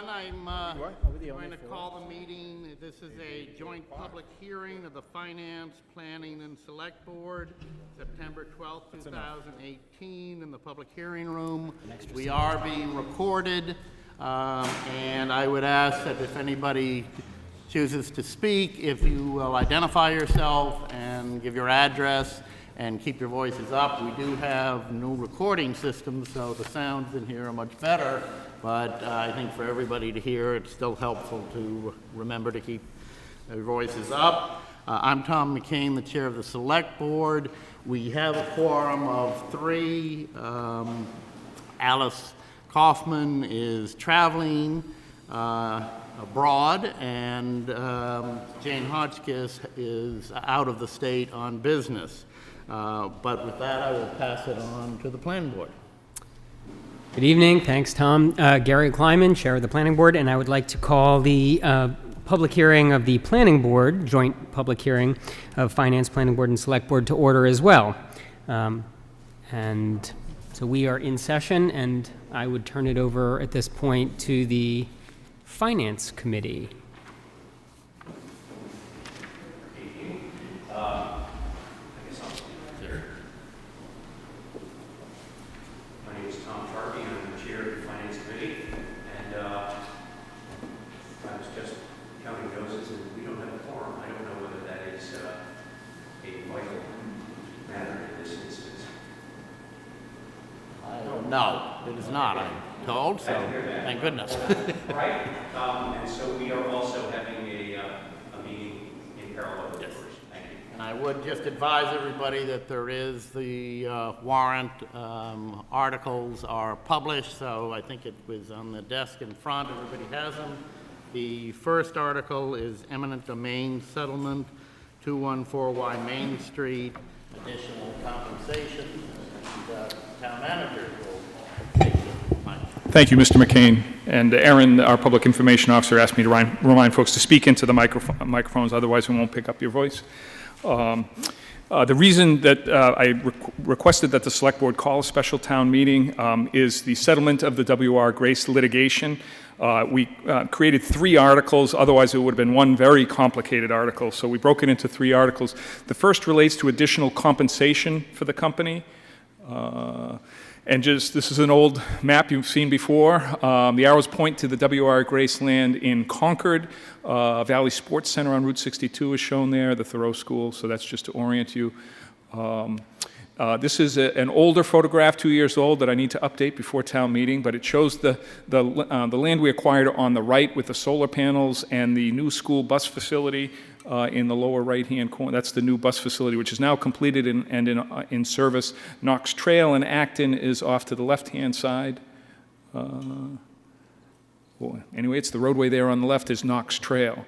everyone. I'm going to call the meeting. This is a joint public hearing of the Finance, Planning, and Select Board, September 12th, 2018, in the public hearing room. We are being recorded, and I would ask that if anybody chooses to speak, if you will identify yourself and give your address and keep your voices up. We do have new recording systems, so the sounds in here are much better, but I think for everybody to hear, it's still helpful to remember to keep their voices up. I'm Tom McCain, the chair of the Select Board. We have a quorum of 3. Alice Kaufman is traveling abroad, and Jane Hotchkiss is out of the state on business. But with that, I will pass it on to the planning board. Good evening. Thanks, Tom. Gary Kleiman, chair of the planning board, and I would like to call the public hearing of the planning board, joint public hearing of Finance, Planning Board, and Select Board to order as well. And so we are in session, and I would turn it over at this point to the Finance Committee. No, it is not, I'm told, so thank goodness. Right, and so we are also having a meeting in parallel with yours. Thank you. And I would just advise everybody that there is the warrant articles are published, so I think it was on the desk in front. Everybody has them. The first article is eminent domain settlement, 214Y Main Street, additional compensation, and town manager will take the mic. Thank you, Mr. McCain. And Aaron, our public information officer, asked me to remind folks to speak into the microphones, otherwise we won't pick up your voice. The reason that I requested that the Select Board call a special town meeting is the settlement of the W.R. Grace litigation. We created 3 articles, otherwise it would have been one very complicated article, so we broke it into 3 articles. The first relates to additional compensation for the company. And this is an old map you've seen before. The arrows point to the W.R. Grace land in Concord. Valley Sports Center on Route 62 is shown there, the Thoreau School, so that's just to orient you. This is an older photograph, 2 years old, that I need to update before town meeting, but it shows the land we acquired on the right with the solar panels and the new school bus facility in the lower right-hand corner. That's the new bus facility, which is now completed and in service. Knox Trail in Acton is off to the left-hand side. Anyway, it's the roadway there on the left is Knox Trail.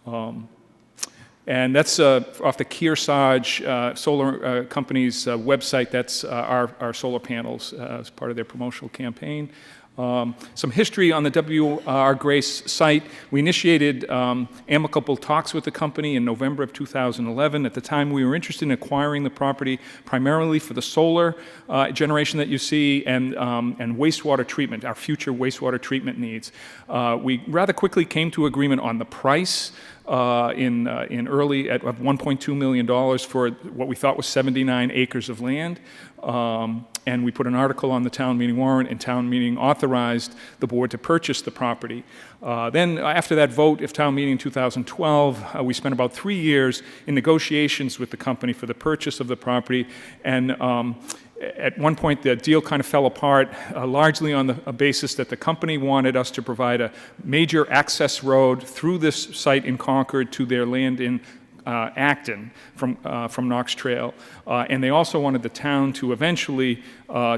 And that's off the Kearsarge Solar Company's website. That's our solar panels as part of their promotional campaign. Some history on the W.R. Grace site. We initiated amicable talks with the company in November of 2011. At the time, we were interested in acquiring the property primarily for the solar generation that you see and wastewater treatment, our future wastewater treatment needs. We rather quickly came to agreement on the price in early at $1.2 million for what we thought was 79 acres of land. And we put an article on the town meeting warrant, and town meeting authorized the board to purchase the property. Then after that vote of town meeting in 2012, we spent about 3 years in negotiations with the company for the purchase of the property. And at one point, the deal kind of fell apart, largely on the basis that the company wanted us to provide a major access road through this site in Concord to their land in Acton from Knox Trail. And they also wanted the town to eventually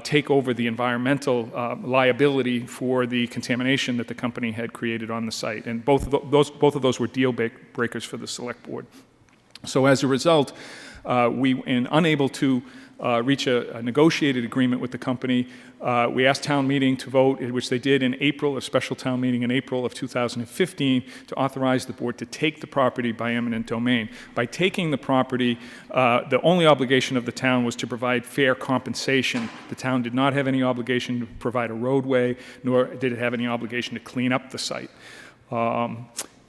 take over the environmental liability for the contamination that the company had created on the site. And both of those were deal breakers for the Select Board. So as a result, we were unable to reach a negotiated agreement with the company. We asked town meeting to vote, which they did in April, a special town meeting in April of 2015, to authorize the board to take the property by eminent domain. By taking the property, the only obligation of the town was to provide fair compensation. The town did not have any obligation to provide a roadway, nor did it have any obligation to clean up the site.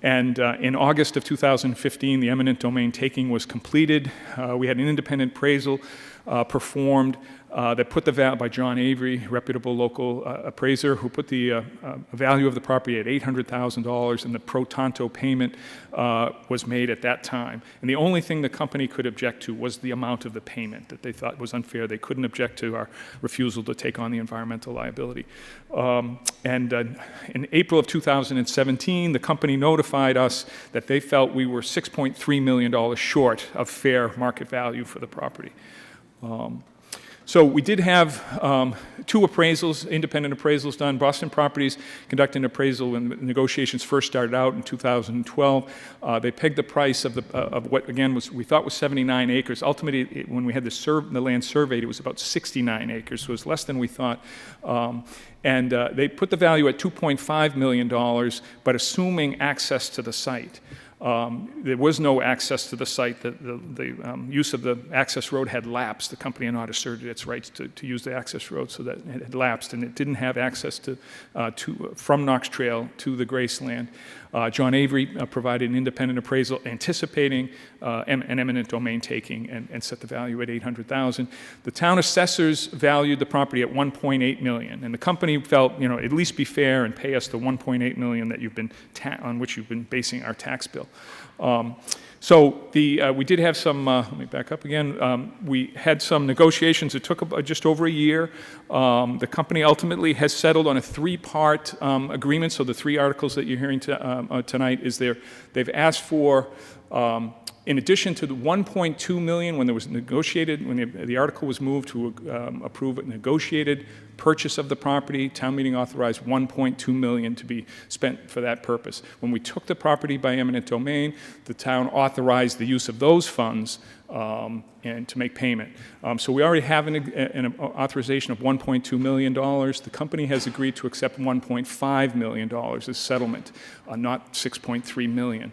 In August of 2015, the eminent domain taking was completed. We had an independent appraisal performed that put the value by John Avery, reputable local appraiser, who put the value of the property at $800,000, and the pro tanto payment was made at that time. And the only thing the company could object to was the amount of the payment that they thought was unfair. They couldn't object to our refusal to take on the environmental liability. In April of 2017, the company notified us that they felt we were $6.3 million short of fair market value for the property. So we did have two appraisals, independent appraisals done. Boston Properties conducted an appraisal when the negotiations first started out in 2012. They pegged the price of what, again, we thought was 79 acres. Ultimately, when we had the land surveyed, it was about 69 acres, so it was less than we thought. They put the value at $2.5 million, but assuming access to the site. There was no access to the site. The use of the access road had lapsed. The company had not asserted its rights to use the access road, so that it had lapsed, and it didn't have access from Knox Trail to the Graceland. John Avery provided an independent appraisal anticipating an eminent domain taking and set the value at $800,000. The town assessors valued the property at $1.8 million, and the company felt, at least be fair and pay us the $1.8 million that on which you've been basing our tax bill. We did have some, let me back up again. We had some negotiations. It took just over a year. The company ultimately has settled on a three-part agreement. So the three articles that you're hearing tonight is they've asked for, in addition to the $1.2 million when the article was moved to approve a negotiated purchase of the property, town meeting authorized $1.2 million to be spent for that purpose. When we took the property by eminent domain, the town authorized the use of those funds and to make payment. So we already have an authorization of $1.2 million. The company has agreed to accept $1.5 million as settlement, not $6.3 million.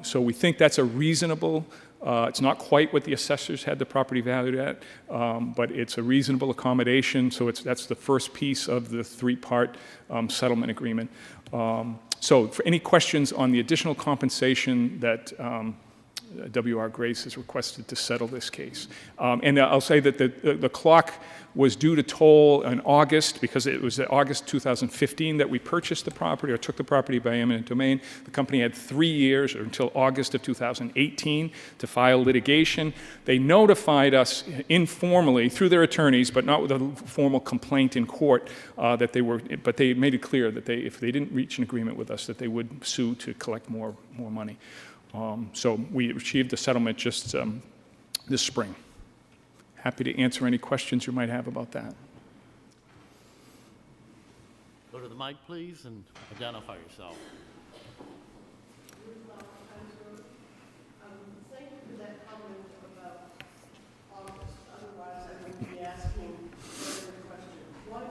So we think that's a reasonable, it's not quite what the assessors had the property valued at, but it's a reasonable accommodation. So that's the first piece of the three-part settlement agreement. So for any questions on the additional compensation that W.R. Grace has requested to settle this case. And I'll say that the clock was due to toll in August, because it was August 2015 that we purchased the property or took the property by eminent domain. The company had 3 years, or until August of 2018, to file litigation. They notified us informally through their attorneys, but not with a formal complaint in court, but they made it clear that if they didn't reach an agreement with us, that they would sue to collect more money. So we achieved a settlement just this spring. Happy to answer any questions you might have about that. Go to the mic, please, and identify yourself. Thank you for that comment about August. Otherwise, I would be asking further questions. One,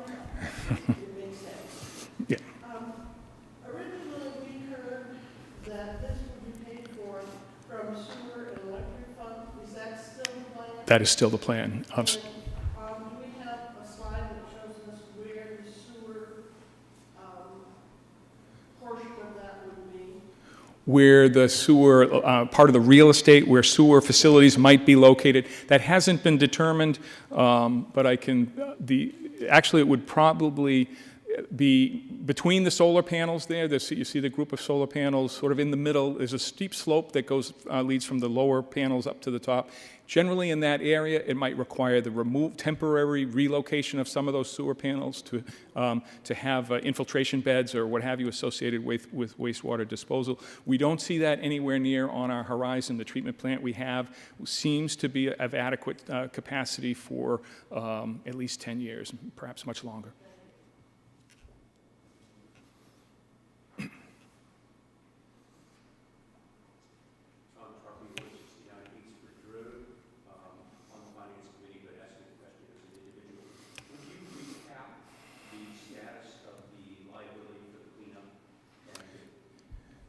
it makes sense. Yeah. Originally, we heard that this would be paid for from sewer and electric fund. Is that still the plan? That is still the plan. Do we have a slide that shows us where the sewer portion of that would be? Where the sewer, part of the real estate, where sewer facilities might be located. That hasn't been determined, but actually it would probably be between the solar panels there. You see the group of solar panels sort of in the middle. There's a steep slope that leads from the lower panels up to the top. Generally in that area, it might require the temporary relocation of some of those sewer panels to have infiltration beds or what have you associated with wastewater disposal. We don't see that anywhere near on our horizon. The treatment plant we have seems to be of adequate capacity for at least 10 years, perhaps much longer.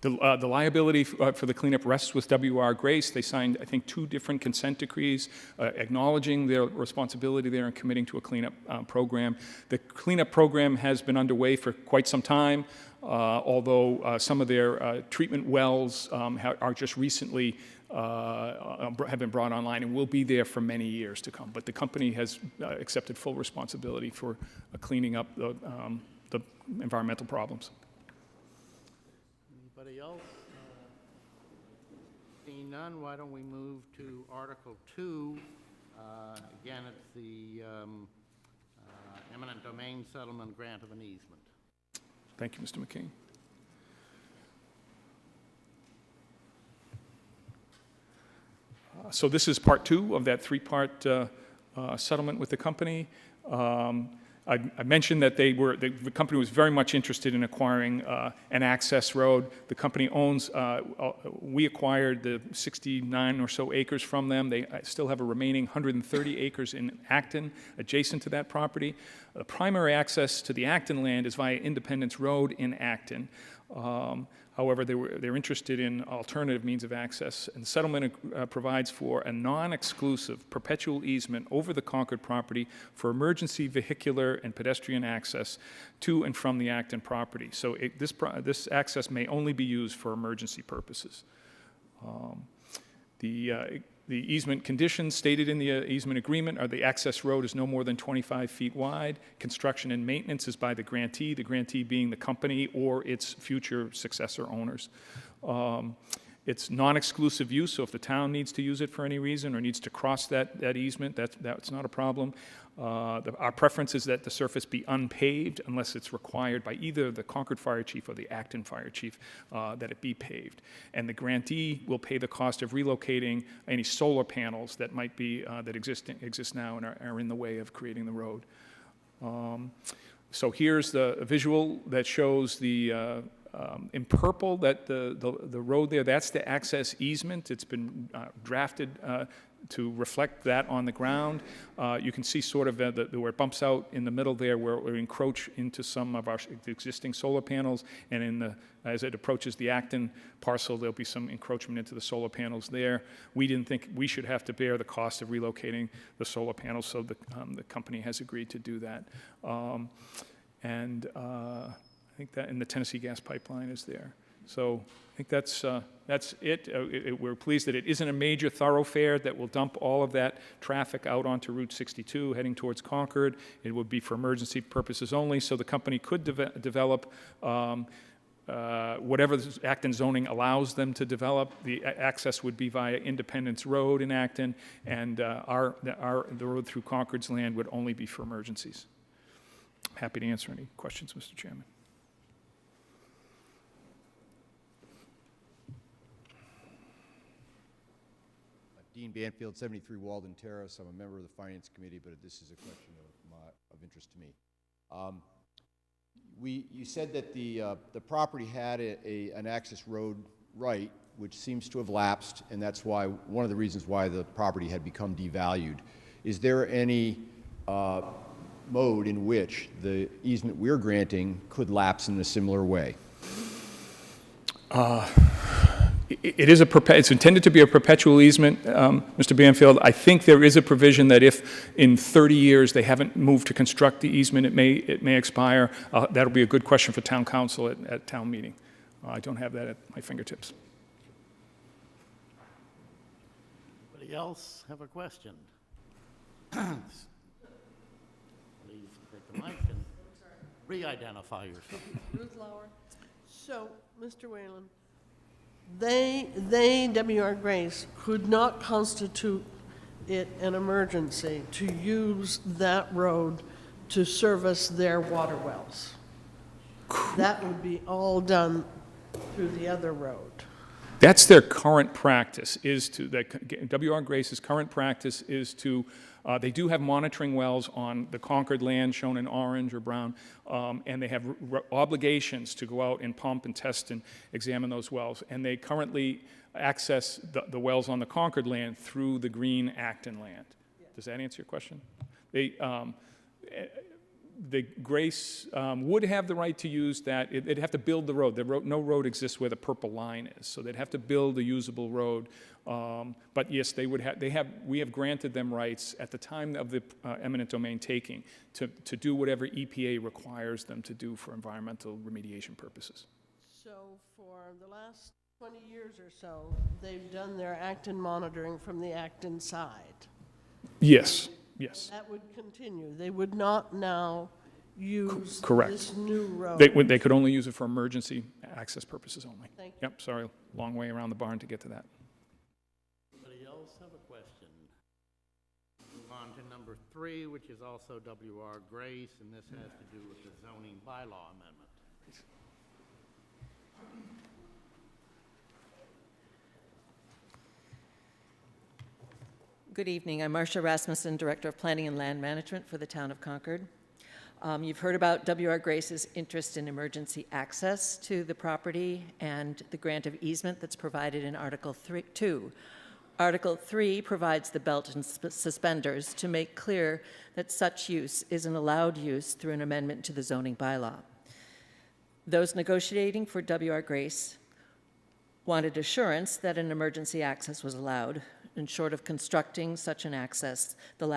The liability for the cleanup rests with W.R. Grace. They signed, I think, 2 different consent decrees acknowledging their responsibility there and committing to a cleanup program. The cleanup program has been underway for quite some time, although some of their treatment wells are just recently have been brought online and will be there for many years to come. But the company has accepted full responsibility for cleaning up the environmental problems. Anybody else? Seeing none, why don't we move to Article 2? Again, it's the eminent domain settlement grant of an easement. Thank you, Mr. McCain. So this is part 2 of that 3-part settlement with the company. I mentioned that the company was very much interested in acquiring an access road. The company owns, we acquired the 69 or so acres from them. They still have a remaining 130 acres in Acton adjacent to that property. The primary access to the Acton land is via Independence Road in Acton. However, they're interested in alternative means of access, and the settlement provides for a non-exclusive perpetual easement over the Concord property for emergency vehicular and pedestrian access to and from the Acton property. So this access may only be used for emergency purposes. The easement conditions stated in the easement agreement are the access road is no more than 25 feet wide. Construction and maintenance is by the grantee being the company or its future successor owners. It's non-exclusive use, so if the town needs to use it for any reason or needs to cross that easement, that's not a problem. Our preference is that the surface be unpaved unless it's required by either the Concord Fire Chief or the Acton Fire Chief that it be paved. And the grantee will pay the cost of relocating any solar panels that might be that exist now and are in the way of creating the road. So here's the visual that shows the in purple, that the road there, that's the access easement. It's been drafted to reflect that on the ground. You can see sort of where it bumps out in the middle there, where it will encroach into some of our existing solar panels, and as it approaches the Acton parcel, there'll be some encroachment into the solar panels there. We didn't think we should have to bear the cost of relocating the solar panels, so the company has agreed to do that. I think that, and the Tennessee Gas Pipeline is there. So I think that's it. We're pleased that it isn't a major thoroughfare that will dump all of that traffic out onto Route 62 heading towards Concord. It would be for emergency purposes only, so the company could develop whatever the Acton zoning allows them to develop. The access would be via Independence Road in Acton, and the road through Concord's land would only be for emergencies. I'm happy to answer any questions, Mr. Chairman. Dean Banfield, 73 Walden Terrace. I'm a member of the Finance Committee, but this is a question of interest to me. You said that the property had an access road right, which seems to have lapsed, and that's why one of the reasons why the property had become devalued. Is there any mode in which the easement we're granting could lapse in a similar way? It's intended to be a perpetual easement, Mr. Banfield. I think there is a provision that if in 30 years they haven't moved to construct the easement, it may expire. That'll be a good question for town council at town meeting. I don't have that at my fingertips. Anybody else have a question? Please take the mic and re-identify yourself. Ruth Lauer. So, Mr. Whalen, they, W.R. Grace, could not constitute it an emergency to use that road to service their water wells. That would be all done through the other road. That's their current practice, W.R. Grace's current practice is to, they do have monitoring wells on the Concord land shown in orange or brown, and they have obligations to go out and pump and test and examine those wells. And they currently access the wells on the Concord land through the green Acton land. Does that answer your question? the Grace would have the right to use that. They'd have to build the road. No road exists where the purple line is, so they'd have to build a usable road. But yes, they would have. We have granted them rights at the time of the eminent domain taking to do whatever EPA requires them to do for environmental remediation purposes. So for the last 20 years or so, they've done their Acton monitoring from the Acton side. Yes. Yes. That would continue. They would not now use Correct. this new road. They could only use it for emergency access purposes only. Thank you. Yep, sorry, long way around the barn to get to that. Anybody else have a question? Move on to number 3, which is also W.R. Grace, and this has to do with the zoning bylaw amendment. Good evening. I'm Marcia Rasmussen, Director of Planning and Land Management for the Town of Concord. You've heard about W.R. Grace's interest in emergency access to the property and the grant of easement that's provided in Article 2. Article 3 provides the belt and suspenders to make clear that such use is an allowed use through an amendment to the zoning bylaw. Those negotiating for W.R. Grace wanted assurance that an emergency access was allowed. And short of constructing such an access, the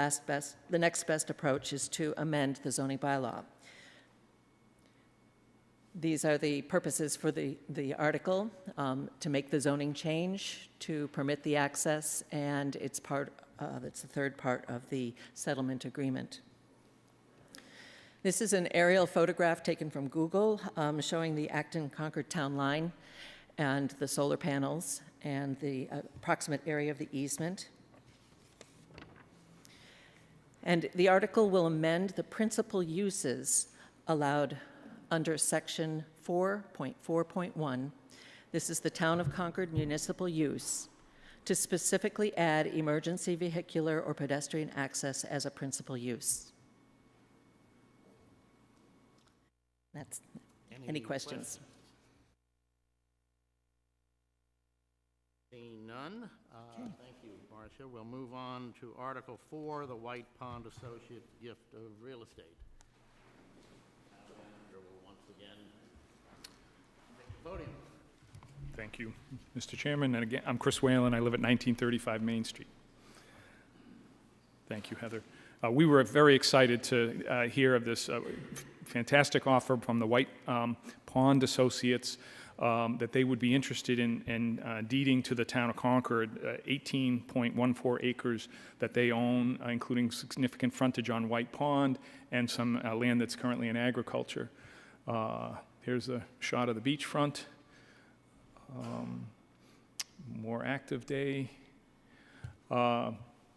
next best approach is to amend the zoning bylaw. These are the purposes for the article, to make the zoning change, to permit the access, and it's the third part of the settlement agreement. This is an aerial photograph taken from Google showing the Acton-Concord town line and the solar panels and the approximate area of the easement. And the article will amend the principal uses allowed under section 4.4.1. This is the Town of Concord municipal use, to specifically add emergency vehicular or pedestrian access as a principal use. That's any questions? Seeing none, thank you, Marcia. We'll move on to Article 4, the White Pond Associates gift of real estate. Town manager will once again take the podium. Thank you, Mr. Chairman. And again, I'm Chris Whalen. I live at 1935 Main Street. Thank you, Heather. We were very excited to hear of this fantastic offer from the White Pond Associates that they would be interested in deeding to the town of Concord 18.14 acres that they own, including significant frontage on White Pond and some land that's currently in agriculture. Here's a shot of the beachfront. More active day.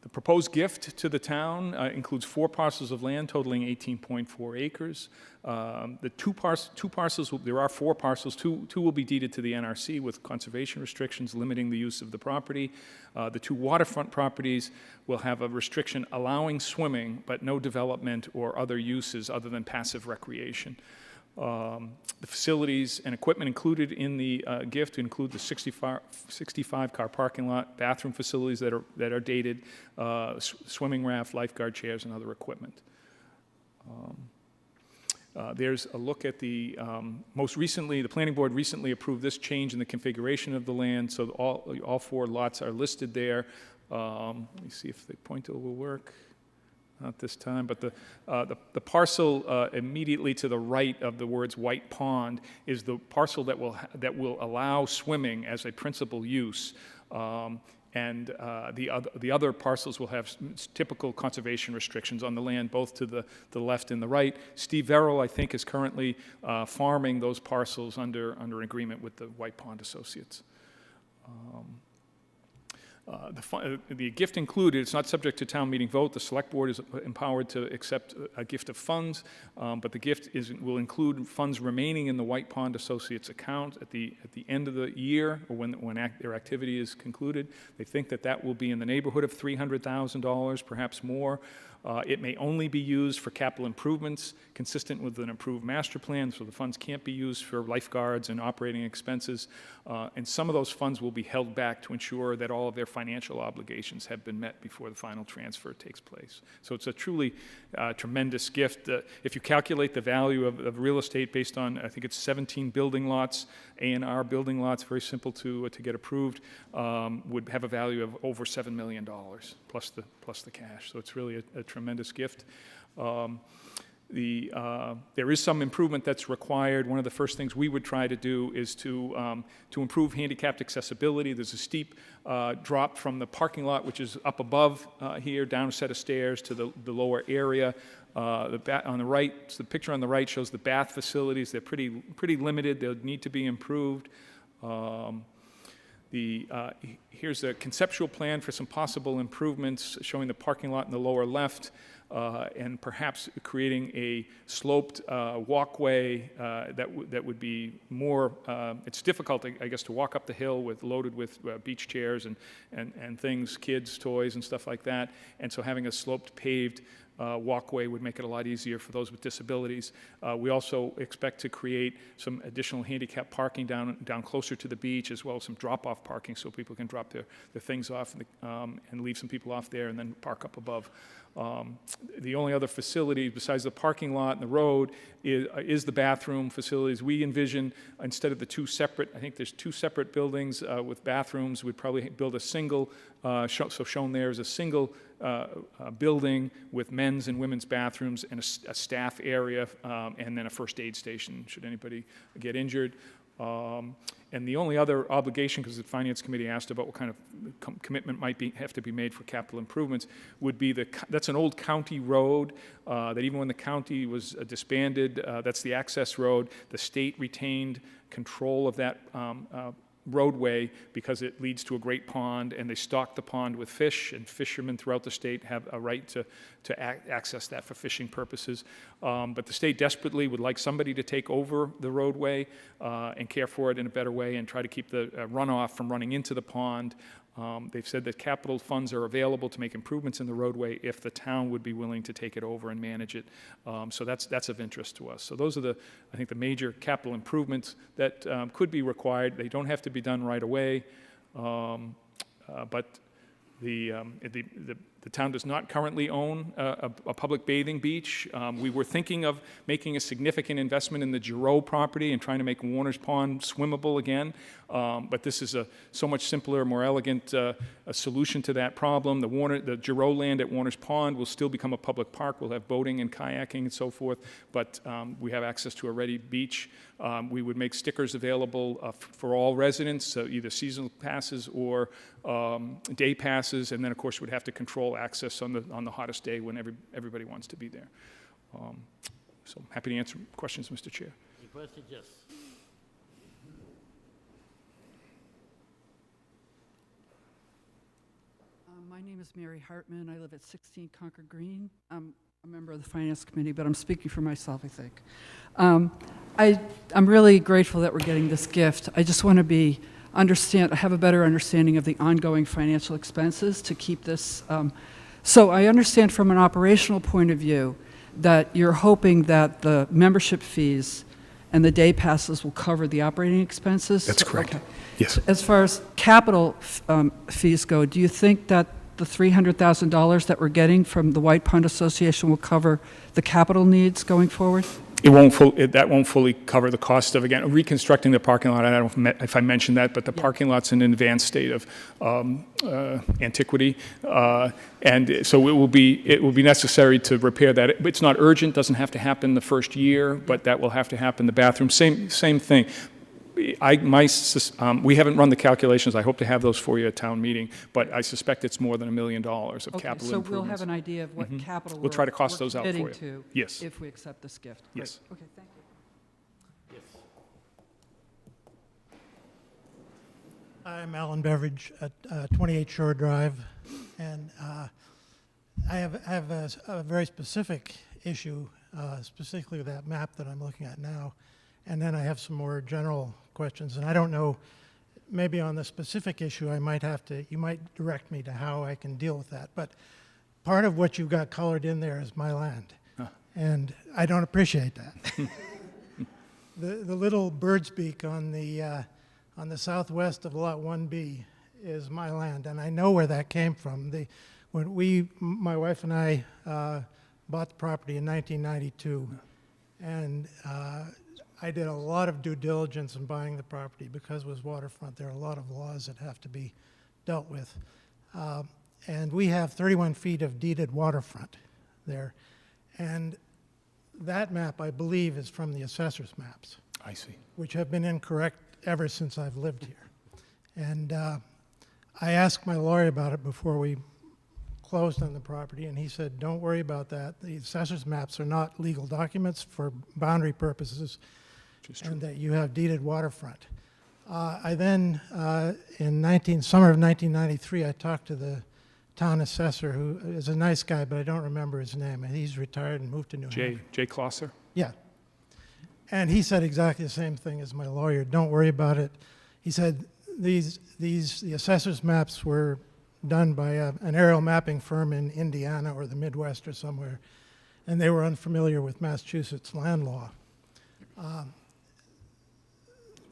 The proposed gift to the town includes 4 parcels of land totaling 18.4 acres. The two parcels, there are 4 parcels, two will be deeded to the NRC with conservation restrictions limiting the use of the property. The 2 waterfront properties will have a restriction allowing swimming, but no development or other uses other than passive recreation. The facilities and equipment included in the gift include the 65-car parking lot, bathroom facilities that are dated, swimming raft, lifeguard chairs, and other equipment. There's a look at the, most recently, the planning board recently approved this change in the configuration of the land, so all 4 lots are listed there. Let me see if the pointer will work. Not this time, but the parcel immediately to the right of the words White Pond is the parcel that will allow swimming as a principal use, and the other parcels will have typical conservation restrictions on the land, both to the left and the right. Steve Verrill, I think, is currently farming those parcels under an agreement with the White Pond Associates. The gift included, it's not subject to town meeting vote. The select board is empowered to accept a gift of funds, but the gift will include funds remaining in the White Pond Associates account at the end of the year, or when their activity is concluded. They think that will be in the neighborhood of $300,000, perhaps more. It may only be used for capital improvements consistent with an approved master plan, so the funds can't be used for lifeguards and operating expenses. And some of those funds will be held back to ensure that all of their financial obligations have been met before the final transfer takes place. So it's a truly tremendous gift. If you calculate the value of real estate based on, I think it's 17 building lots, A&R building lots, very simple to get approved, would have a value of over $7 million plus the cash. So it's really a tremendous gift. There is some improvement that's required. One of the first things we would try to do is to improve handicapped accessibility. There's a steep drop from the parking lot, which is up above here, down a set of stairs to the lower area. On the right, so the picture on the right shows the bath facilities. They're pretty limited. They'll need to be improved. Here's a conceptual plan for some possible improvements, showing the parking lot in the lower left, and perhaps creating a sloped walkway that would be more. It's difficult, I guess, to walk up the hill loaded with beach chairs and things, kids' toys and stuff like that. And so having a sloped paved walkway would make it a lot easier for those with disabilities. We also expect to create some additional handicap parking down closer to the beach, as well as some drop-off parking so people can drop their things off and leave some people off there and then park up above. The only other facility besides the parking lot and the road is the bathroom facilities. We envision, instead of the two separate, I think there's two separate buildings with bathrooms, we'd probably build a single, so shown there is a single building with men's and women's bathrooms and a staff area, and then a first aid station should anybody get injured. And the only other obligation, because the Finance Committee asked about what kind of commitment might have to be made for capital improvements, would be that's an old county road that even when the county was disbanded, that's the access road. The state retained control of that roadway because it leads to a great pond, and they stock the pond with fish, and fishermen throughout the state have a right to access that for fishing purposes. But the state desperately would like somebody to take over the roadway and care for it in a better way and try to keep the runoff from running into the pond. They've said that capital funds are available to make improvements in the roadway if the town would be willing to take it over and manage it. So that's of interest to us. So those are I think the major capital improvements that could be required. They don't have to be done right away, but the town does not currently own a public bathing beach. We were thinking of making a significant investment in the Giroux property and trying to make Warner's Pond swimmable again, but this is a so much simpler, more elegant a solution to that problem. The Giroux land at Warner's Pond will still become a public park. We'll have boating and kayaking and so forth, but we have access to a ready beach. We would make stickers available for all residents, either seasonal passes or day passes, and then of course we'd have to control access on the hottest day when everybody wants to be there. So happy to answer questions, Mr. Chair. Any questions? Yes. My name is Mary Hartman. I live at 16 Concord Green. I'm a member of the Finance Committee, but I'm speaking for myself, I think. I'm really grateful that we're getting this gift. I just want to have a better understanding of the ongoing financial expenses to keep this. So I understand from an operational point of view that you're hoping that the membership fees and the day passes will cover the operating expenses? That's correct. Okay. Yes. As far as capital fees go, do you think that the $300,000 that we're getting from the White Pond Association will cover the capital needs going forward? That won't fully cover the cost of, again, reconstructing the parking lot. I don't know if I mentioned that, but the parking lot's in an advanced state of antiquity, and so it will be necessary to repair that. It's not urgent; doesn't have to happen the first year, but that will have to happen. The bathroom, same thing. We haven't run the calculations. I hope to have those for you at town meeting, but I suspect it's more than $1 million of capital improvements. So we'll have an idea of what capital We'll try to cost those out for committing you. to Yes. if we accept this gift. Yes. Great. Okay, thank you. Yes. I'm Alan Beveridge at 28 Shore Drive, and I have a very specific issue, specifically with that map that I'm looking at now, and then I have some more general questions. And I don't know, maybe on the specific issue, you might direct me to how I can deal with that. But part of what you've got colored in there is my land. And I don't appreciate that. The little bird's beak on the southwest of Lot 1B is my land, and I know where that came from. When my wife and I bought the property in 1992, and I did a lot of due diligence in buying the property because it was waterfront. There are a lot of laws that have to be dealt with. And we have 31 feet of deeded waterfront there. And that map, I believe, is from the assessor's maps, I see. which have been incorrect ever since I've lived here. And I asked my lawyer about it before we closed on the property, and he said, don't worry about that. The assessor's maps are not legal documents for boundary purposes, and that you have deeded waterfront. I then, in summer of 1993, I talked to the town assessor, who is a nice guy, but I don't remember his name. And he's retired and moved to New Hampshire. Jay Klosser? Yeah. And he said exactly the same thing as my lawyer. Don't worry about it. He said the assessor's maps were done by an aerial mapping firm in Indiana or the Midwest or somewhere, and they were unfamiliar with Massachusetts land law.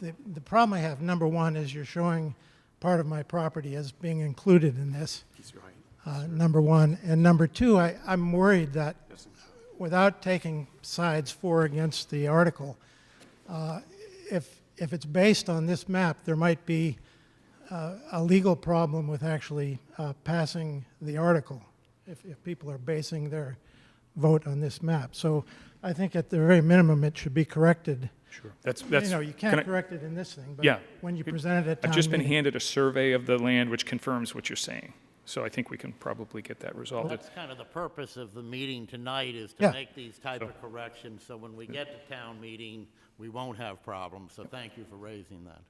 The problem I have, number one, is you're showing part of my property as being included in this. He's right. Number one. And number two, I'm worried that without taking sides for or against the article, if it's based on this map, there might be a legal problem with actually passing the article if people are basing their vote on this map. So I think at the very minimum, it should be corrected. Sure. That's, You can't correct it in this thing, but Yeah. when you present it at town I've just been meeting. handed a survey of the land which confirms what you're saying. So I think we can probably get that resolved. That's kind of the purpose of the meeting tonight, is Yeah. to make these type of corrections, so when we get to town meeting, we won't have problems. So thank you for raising that.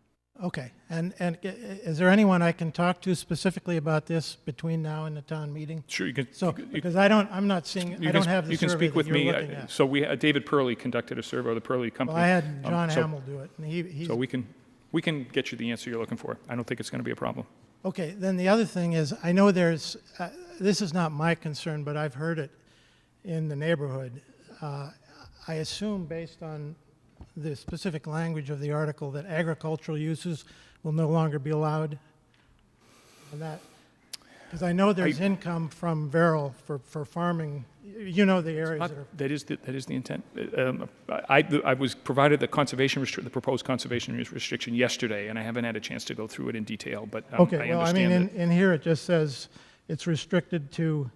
Okay, and is there anyone I can talk to specifically about this between now and the town meeting? Sure, you can. So, because I'm not seeing, I don't have the You can survey speak with that you're me. looking at. So David Purley conducted a survey of the Purley Well, Company. I had John so- Hamill do it, and he's, So we can get you the answer you're looking for. I don't think it's going to be a problem. okay, then the other thing is, I know there's, this is not my concern, but I've heard it in the neighborhood. I assume, based on the specific language of the article, that agricultural uses will no longer be allowed? And that, because I know there's income from Verrill for farming, you know the areas that are... That is the intent. I was provided the proposed conservation restriction yesterday, and I haven't had a chance to go through it in detail, but I Okay, well, I mean, understand that. in here it just says it's restricted to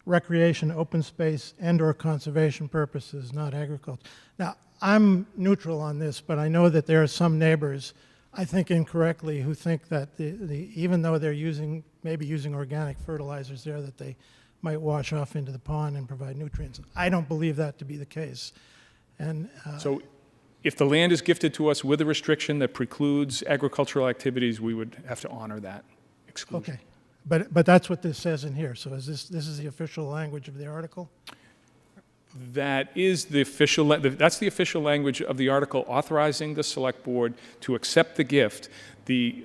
recreation, open space, and/or conservation purposes, not agriculture. Now, I'm neutral on this, but I know that there are some neighbors, I think incorrectly, who think that even though they're maybe using organic fertilizers there, that they might wash off into the pond and provide nutrients. I don't believe that to be the case. And So if the land is gifted to us with a restriction that precludes agricultural activities, we would have to honor that exclusion. okay, but that's what this says in here. So this is the official language of the article? That is the official, that's the official language of the article authorizing the select board to accept the gift. The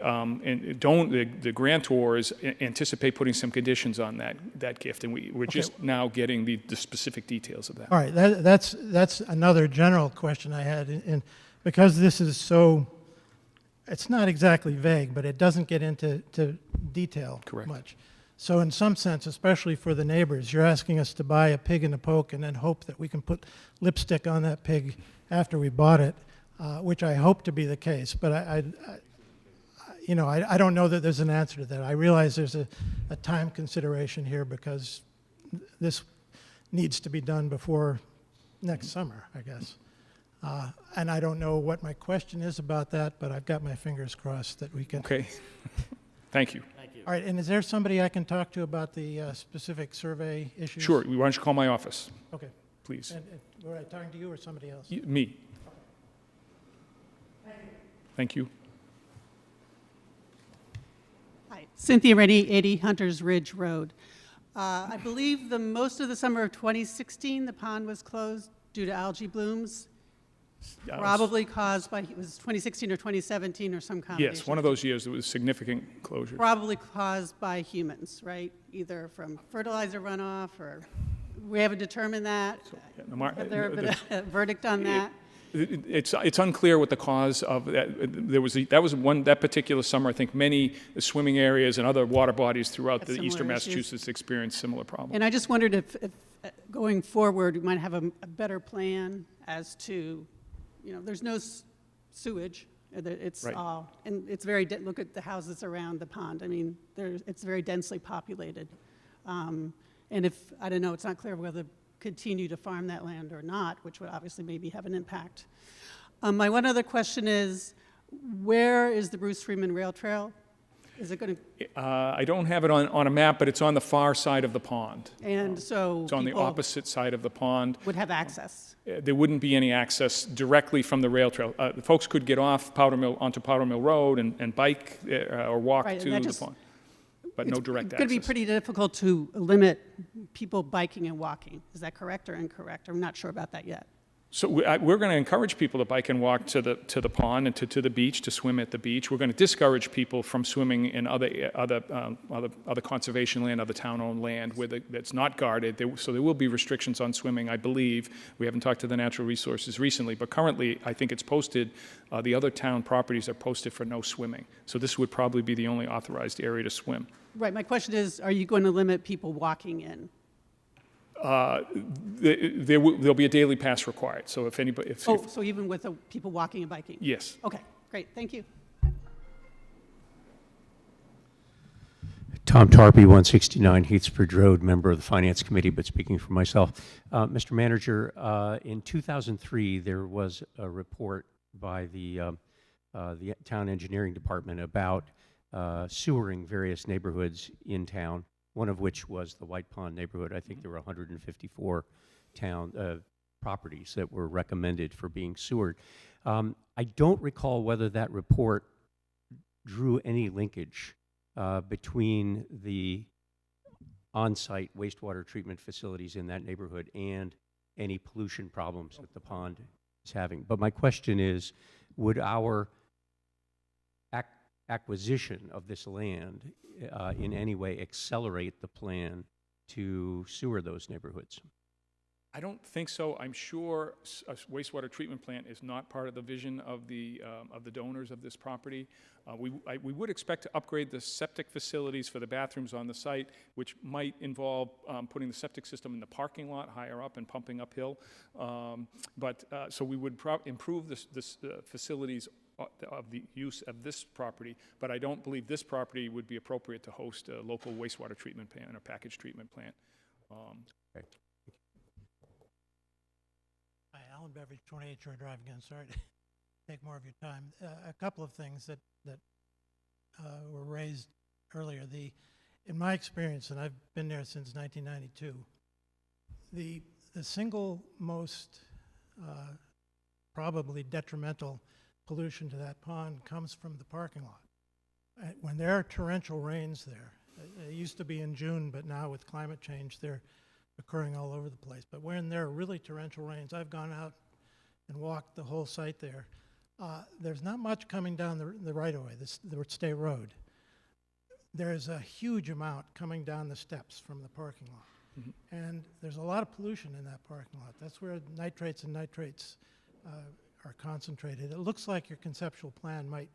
grantors anticipate putting some conditions on that gift, and we're just now getting the specific details of that. All right, that's another general question I had, and because this is so, it's not exactly vague, but it doesn't get into detail Correct. much. So in some sense, especially for the neighbors, you're asking us to buy a pig in a poke and then hope that we can put lipstick on that pig after we bought it, which I hope to be the case. But I don't know that there's an answer to that. I realize there's a time consideration here because this needs to be done before next summer, I guess. And I don't know what my question is about that, but I've got my fingers crossed that we can. Okay. Thank you. All right, and is there somebody I can talk to about the specific survey issues? Sure. Why don't you call my office, Okay. please? And were I talking to you or somebody else? Me. Thank you. Hi, Cynthia Reddy, 80 Hunters Ridge Road. I believe most of the summer of 2016, the pond was closed due to algae blooms. Probably caused by, it was 2016 or 2017 or some combination. Yes, one of those years there was significant closure. Probably caused by humans, right? Either from fertilizer runoff or, we haven't determined that. Has there been a verdict on that? It's unclear what the cause of that. That particular summer. I think many swimming areas and other water bodies throughout Have the similar eastern issues. Massachusetts experienced similar problems. And I just wondered if going forward, we might have a better plan as to, there's no sewage. It's Right. all, and it's very, look at the houses around the pond. I mean, it's very densely populated. And if, I don't know, it's not clear whether continue to farm that land or not, which would obviously maybe have an impact. My one other question is, where is the Bruce Freeman Rail Trail? Is it going to, I don't have it on a map, but it's on the far side of the pond. and so It's on the people opposite side of the pond. would have access? There wouldn't be any access directly from the rail trail. Folks could get off onto Powder Mill Road and bike or walk Right, and to that the just- pond, but no direct It's going to be access. pretty difficult to limit people biking and walking. Is that correct or incorrect? I'm not sure about that yet. So we're going to encourage people to bike and walk to the pond and to the beach, to swim at the beach. We're going to discourage people from swimming in other conservation land, other town-owned land that's not guarded. So there will be restrictions on swimming, I believe. We haven't talked to the Natural Resources recently, but currently I think it's posted. The other town properties are posted for no swimming. So this would probably be the only authorized area to swim. Right, my question is, are you going to limit people walking in? There'll be a daily pass required. So if anybody, Oh, so even with the people walking and biking? yes. Okay, great, thank you. Tom Tarpey, 169 Heathsbridge Road, member of the Finance Committee, but speaking for myself. Mr. Manager, in 2003, there was a report by the Town Engineering Department about sewering various neighborhoods in town, one of which was the White Pond neighborhood. I think there were 154 town properties that were recommended for being sewered. I don't recall whether that report drew any linkage between the on-site wastewater treatment facilities in that neighborhood and any pollution problems that the pond is having. But my question is, would our acquisition of this land in any way accelerate the plan to sewer those neighborhoods? I don't think so. I'm sure a wastewater treatment plant is not part of the vision of the donors of this property. We would expect to upgrade the septic facilities for the bathrooms on the site, which might involve putting the septic system in the parking lot higher up and pumping uphill. So we would improve the facilities of the use of this property, but I don't believe this property would be appropriate to host a local wastewater treatment plant or package treatment plant. Okay. Hi, Alan Beveridge, 28 Shore Drive again. Sorry to take more of your time. A couple of things that were raised earlier. In my experience, and I've been there since 1992, the single most probably detrimental pollution to that pond comes from the parking lot. When there are torrential rains there, it used to be in June, but now with climate change, they're occurring all over the place. But when there are really torrential rains, I've gone out and walked the whole site there. There's not much coming down the right-of-way, the state road. There's a huge amount coming down the steps from the parking lot. Mm-hmm. And there's a lot of pollution in that parking lot. That's where nitrates and nitrates are concentrated. It looks like your conceptual plan might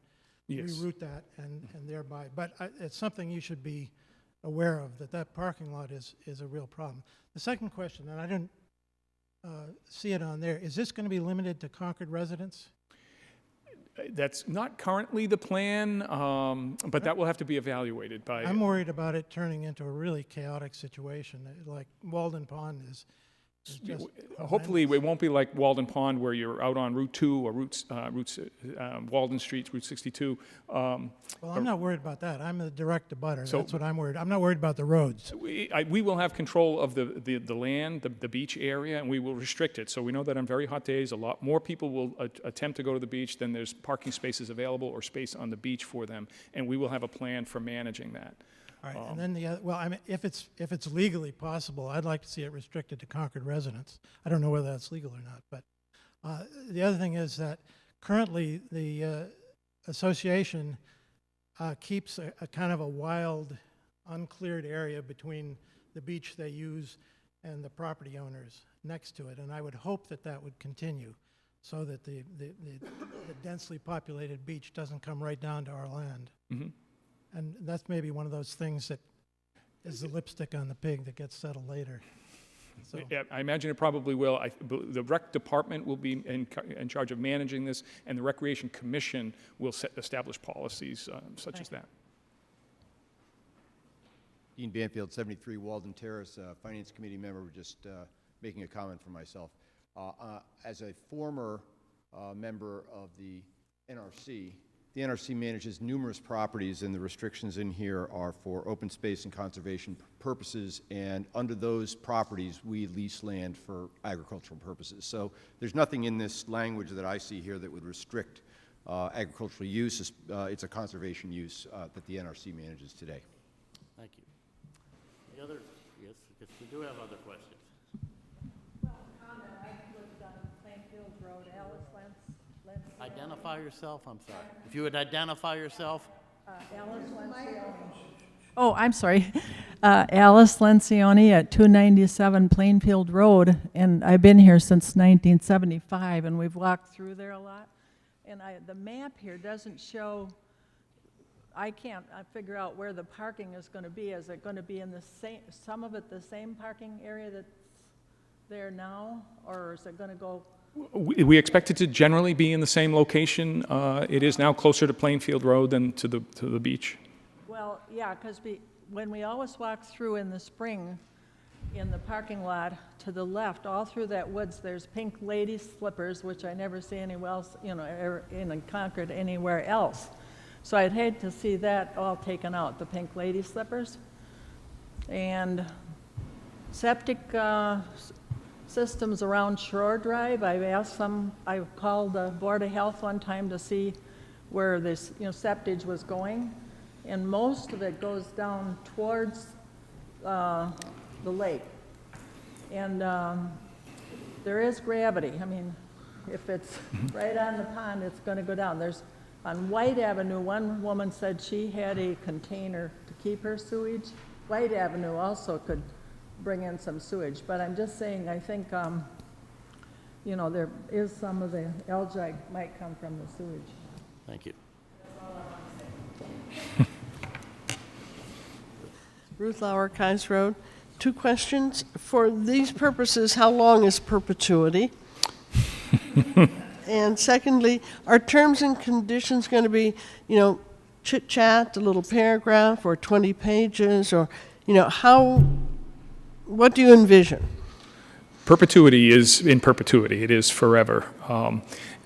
reroute that and thereby, but it's something you should be aware of, that parking lot is a real problem. The second question, and I didn't see it on there, is this going to be limited to Concord residents? That's not currently the plan, but that will have to be evaluated by... I'm worried about it turning into a really chaotic situation, like Walden Pond is just Hopefully, it won't be like Walden Pond where you're out on Route 2 or Walden Street, Route 62. Well, I'm not worried about that. I'm the direct abutter. So- That's what I'm worried. I'm not worried about the roads. We will have control of the land, the beach area, and we will restrict it. So we know that on very hot days, a lot more people will attempt to go to the beach than there's parking spaces available or space on the beach for them, and we will have a plan for managing that. All right, and then the other, well, I mean, if it's legally possible, I'd like to see it restricted to Concord residents. I don't know whether that's legal or not, but The other thing is that currently the association keeps a kind of a wild, uncleared area between the beach they use and the property owners next to it. And I would hope that that would continue so that the densely populated beach doesn't come right down to our land. Mm-hmm. And that's maybe one of those things that is the lipstick on the pig that gets settled later. So, Yeah, I imagine it probably will. The rec department will be in charge of managing this, and the Recreation Commission will establish policies such as that. Dean Banfield, 73 Walden Terrace, Finance Committee member, just making a comment for myself. As a former member of the NRC manages numerous properties, and the restrictions in here are for open space and conservation purposes, and under those properties, we lease land for agricultural purposes. So there's nothing in this language that I see here that would restrict agricultural use. It's a conservation use that the NRC manages today. Thank you. The other, yes, because we do have other questions. Well, comment, I lived on Plainfield Road, Alice Lentz. Identify yourself, I'm sorry. If you would identify yourself. Alice Lencioni. Oh, I'm sorry. Alice Lencioni at 297 Plainfield Road, and I've been here since 1975, and we've walked through there a lot. And the map here doesn't show, I can't figure out where the parking is going to be. Is it going to be in the same, some of it the same parking area that's there now, or is it going to go? We expect it to generally be in the same location. It is now closer to Plainfield Road than to the beach. Well, yeah, because when we always walk through in the spring in the parking lot to the left, all through that woods, there's pink lady slippers, which I never see anywhere else, in Concord anywhere else. So I'd hate to see that all taken out, the pink lady slippers. And septic systems around Shore Drive. I called the Board of Health one time to see where this, septage was going, and most of it goes down towards the lake. And there is gravity. I mean, if it's right on the pond, it's going to go down. On White Avenue, one woman said she had a container to keep her sewage. White Avenue also could bring in some sewage, but I'm just saying, I think, there is some of the algae might come from the sewage. Thank you. Ruth Lauer, Kais Road. 2 questions. For these purposes, how long is perpetuity? And secondly, are terms and conditions going to be, chit-chat, a little paragraph, or 20 pages, or, what do you envision? Perpetuity is in perpetuity. It is forever.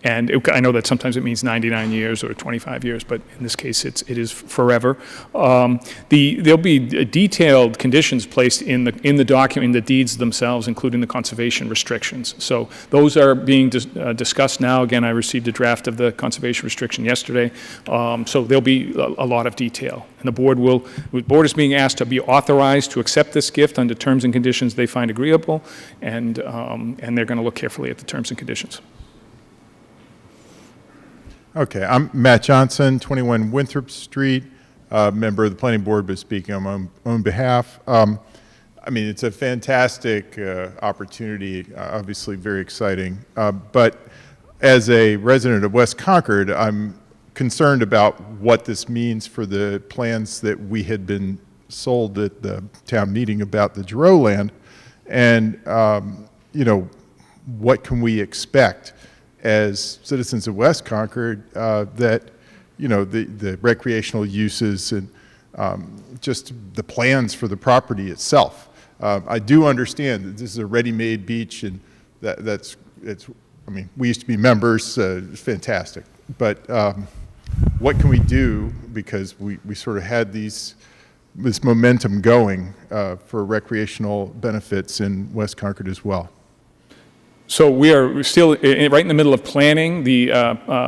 I know that sometimes it means 99 years or 25 years, but in this case, it is forever. There'll be detailed conditions placed in the document, in the deeds themselves, including the conservation restrictions. So those are being discussed now. Again, I received a draft of the conservation restriction yesterday. So there'll be a lot of detail. And the board is being asked to be authorized to accept this gift under terms and conditions they find agreeable, and they're going to look carefully at the terms and conditions. Okay, I'm Matt Johnson, 21 Winthrop Street, member of the planning board, but speaking on my own behalf. It's a fantastic opportunity, obviously very exciting. But as a resident of West Concord, I'm concerned about what this means for the plans that we had been sold at the town meeting about the Giroux land. And, what can we expect as citizens of West Concord that, the recreational uses and just the plans for the property itself. I do understand that this is a ready-made beach, and we used to be members, it's fantastic. But what can we do, because we sort of had this momentum going for recreational benefits in West Concord as well? So we are still right in the middle of planning the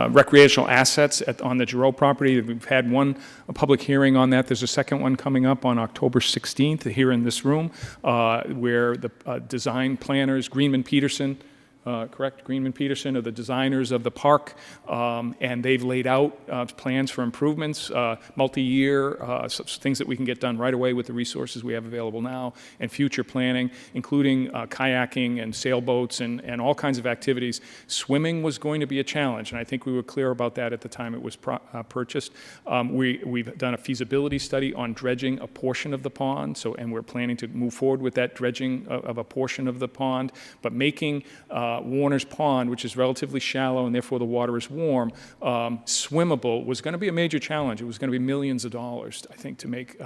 recreational assets on the Giroux property. We've had a public hearing on that. There's a second one coming up on October 16th here in this room, where the design planners, Greenman Peterson, correct? Greenman Peterson are the designers of the park, and they've laid out plans for improvements, multi-year, things that we can get done right away with the resources we have available now, and future planning, including kayaking and sailboats and all kinds of activities. Swimming was going to be a challenge, and I think we were clear about that at the time it was purchased. We've done a feasibility study on dredging a portion of the pond, and we're planning to move forward with that dredging of a portion of the pond, but making Warner's Pond, which is relatively shallow and therefore the water is warm, swimmable was going to be a major challenge. It was going to be millions of dollars, I think, to make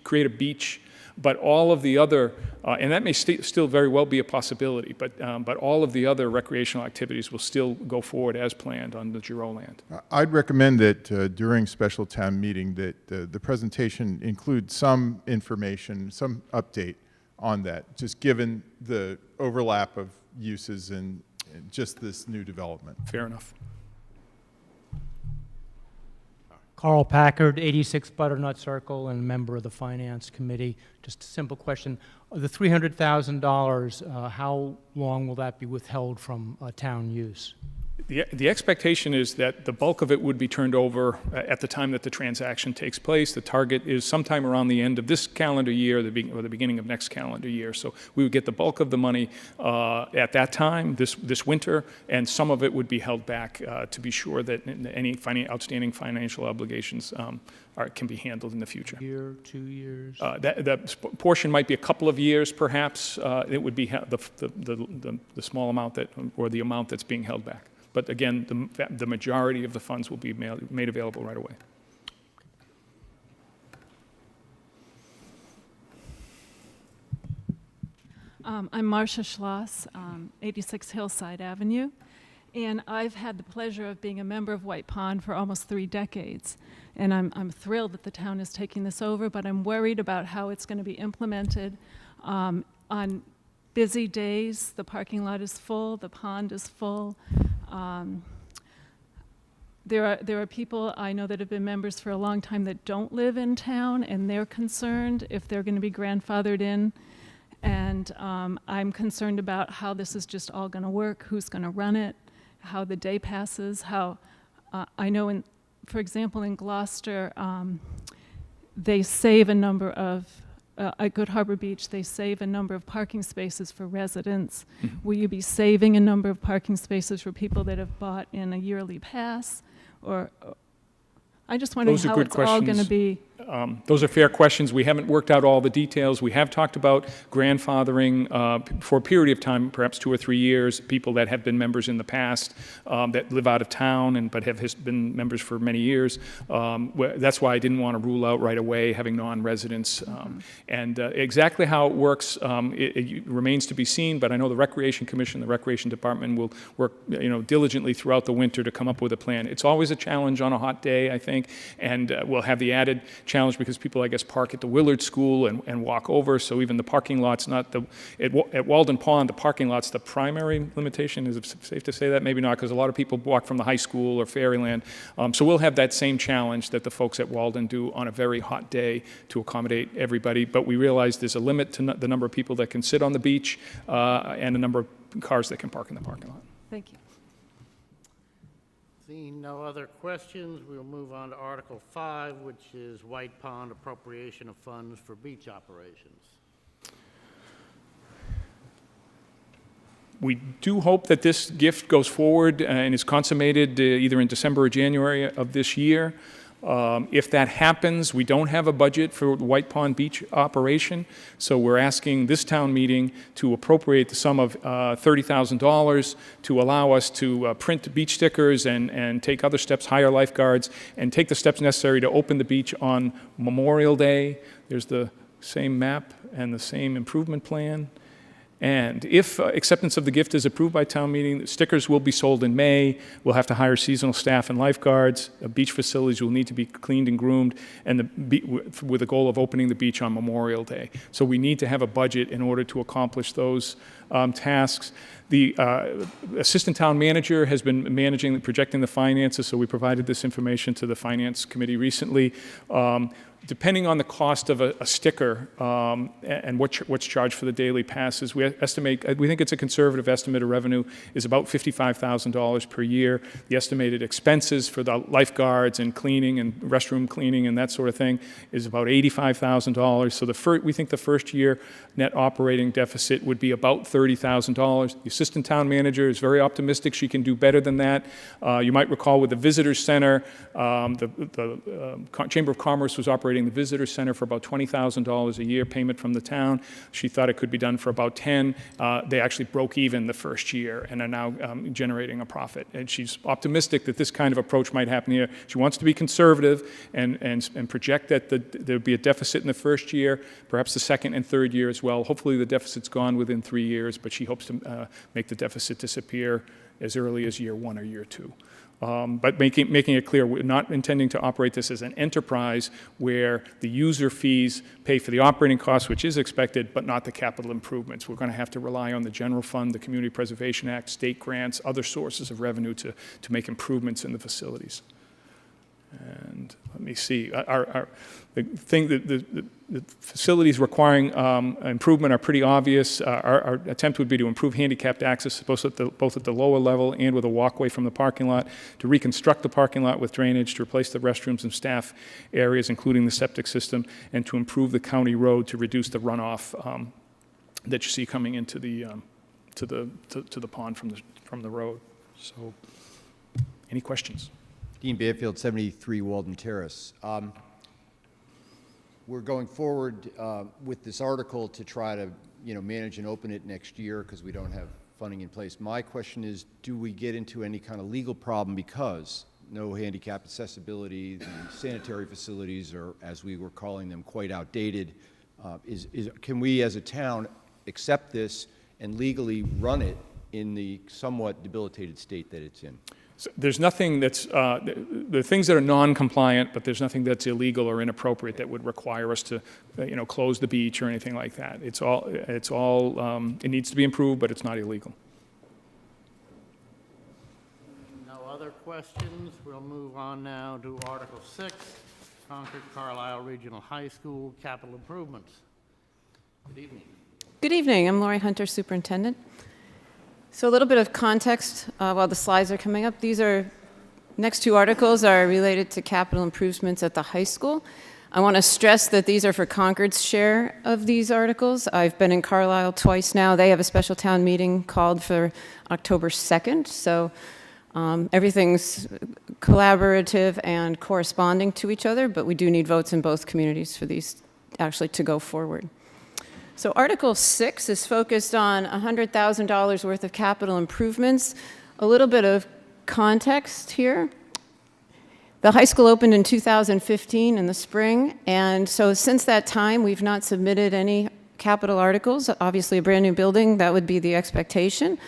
create a beach. But all of the other, and that may still very well be a possibility, but all of the other recreational activities will still go forward as planned on the Giroux land. I'd recommend that during special town meeting that the presentation include some information, some update on that, just given the overlap of uses and just this new development. Fair enough. Carl Packard, 86 Butternut Circle, and a member of the Finance Committee. Just a simple question. The $300,000, how long will that be withheld from town use? The expectation is that the bulk of it would be turned over at the time that the transaction takes place. The target is sometime around the end of this calendar year or the beginning of next calendar year. So we would get the bulk of the money at that time, this winter, and some of it would be held back to be sure that any outstanding financial obligations can be handled in the future. A year, 2 years? That portion might be a couple of years, perhaps. It would be the small amount or the amount that's being held back. But again, the majority of the funds will be made available right away. I'm Marcia Schloss, 86 Hillside Avenue, and I've had the pleasure of being a member of White Pond for almost 3 decades. And I'm thrilled that the town is taking this over, but I'm worried about how it's going to be implemented. On busy days, the parking lot is full, the pond is full. There are people I know that have been members for a long time that don't live in town, and they're concerned if they're going to be grandfathered in. And I'm concerned about how this is just all going to work, who's going to run it, how the day passes, how I know, for example, in Gloucester, they save a number of at Good Harbor Beach, they save a number of parking spaces for residents. Mm-hmm. Will you be saving a number of parking spaces for people that have bought in a yearly pass? Or I just wonder how it's all going to be. Those are fair questions. We haven't worked out all the details. We have talked about grandfathering for a period of time, perhaps 2 or 3 years, people that have been members in the past that live out of town but have been members for many years. That's why I didn't want to rule out right away having non-residents. And exactly how it works, it remains to be seen, but I know the Recreation Commission, the Recreation Department will work diligently throughout the winter to come up with a plan. It's always a challenge on a hot day, I think, and we'll have the added challenge because people, I guess, park at the Willard School and walk over, so even the parking lot's not at Walden Pond, the parking lot's the primary limitation. Is it safe to say that? Maybe not, because a lot of people walk from the high school or Fairyland. So we'll have that same challenge that the folks at Walden do on a very hot day to accommodate everybody, but we realize there's a limit to the number of people that can sit on the beach and the number of cars that can park in the parking lot. Thank you. Seeing no other questions, we'll move on to Article 5, which is White Pond appropriation of funds for beach operations. We do hope that this gift goes forward and is consummated either in December or January of this year. If that happens, we don't have a budget for the White Pond Beach operation, so we're asking this town meeting to appropriate the sum of $30,000 to allow us to print beach stickers and take other steps, hire lifeguards, and take the steps necessary to open the beach on Memorial Day. There's the same map and the same improvement plan. And if acceptance of the gift is approved by town meeting, stickers will be sold in May. We'll have to hire seasonal staff and lifeguards. Beach facilities will need to be cleaned and groomed, and with the goal of opening the beach on Memorial Day. So we need to have a budget in order to accomplish those tasks. The assistant town manager has been projecting the finances, so we provided this information to the finance committee recently. Depending on the cost of a sticker and what's charged for the daily passes, we think it's a conservative estimate of revenue is about $55,000 per year. The estimated expenses for the lifeguards and cleaning and restroom cleaning and that sort of thing is about $85,000. So we think the first year net operating deficit would be about $30,000. The assistant town manager is very optimistic she can do better than that. You might recall with the visitor center, the Chamber of Commerce was operating the visitor center for about $20,000 a year payment from the town. She thought it could be done for about 10. They actually broke even the first year and are now generating a profit. And she's optimistic that this kind of approach might happen here. She wants to be conservative and project that there'll be a deficit in the first year, perhaps the second and third year as well. Hopefully the deficit's gone within 3 years, but she hopes to make the deficit disappear as early as year 1 or year 2. But making it clear, we're not intending to operate this as an enterprise where the user fees pay for the operating costs, which is expected, but not the capital improvements. We're going to have to rely on the general fund, the Community Preservation Act, state grants, other sources of revenue to make improvements in the facilities. And let me see, the facilities requiring improvement are pretty obvious. Our attempt would be to improve handicapped access both at the lower level and with a walkway from the parking lot, to reconstruct the parking lot with drainage, to replace the restrooms and staff areas, including the septic system, and to improve the county road to reduce the runoff that you see coming into the to the pond from the road. So, any questions? Dean Banfield, 73 Walden Terrace. We're going forward with this article to try to, manage and open it next year because we don't have funding in place. My question is, do we get into any kind of legal problem because no handicap accessibility, the sanitary facilities are, as we were calling them, quite outdated? Can we as a town accept this and legally run it in the somewhat debilitated state that it's in? So there's nothing that's, there are things that are non-compliant, but there's nothing that's illegal or inappropriate that would require us to, close the beach or anything like that. It needs to be improved, but it's not illegal. No other questions? We'll move on now to Article 6, Concord Carlisle Regional High School capital improvements. Good evening. Good evening. I'm Lori Hunter, Superintendent. So a little bit of context while the slides are coming up. Next two articles are related to capital improvements at the high school. I want to stress that these are for Concord's share of these articles. I've been in Carlisle twice now. They have a special town meeting called for October 2nd. So everything's collaborative and corresponding to each other, but we do need votes in both communities for these actually to go forward. So Article 6 is focused on $100,000 worth of capital improvements. A little bit of context here. The high school opened in 2015 in the spring, and so since that time, we've not submitted any capital articles. Obviously, a brand new building, that would be the expectation.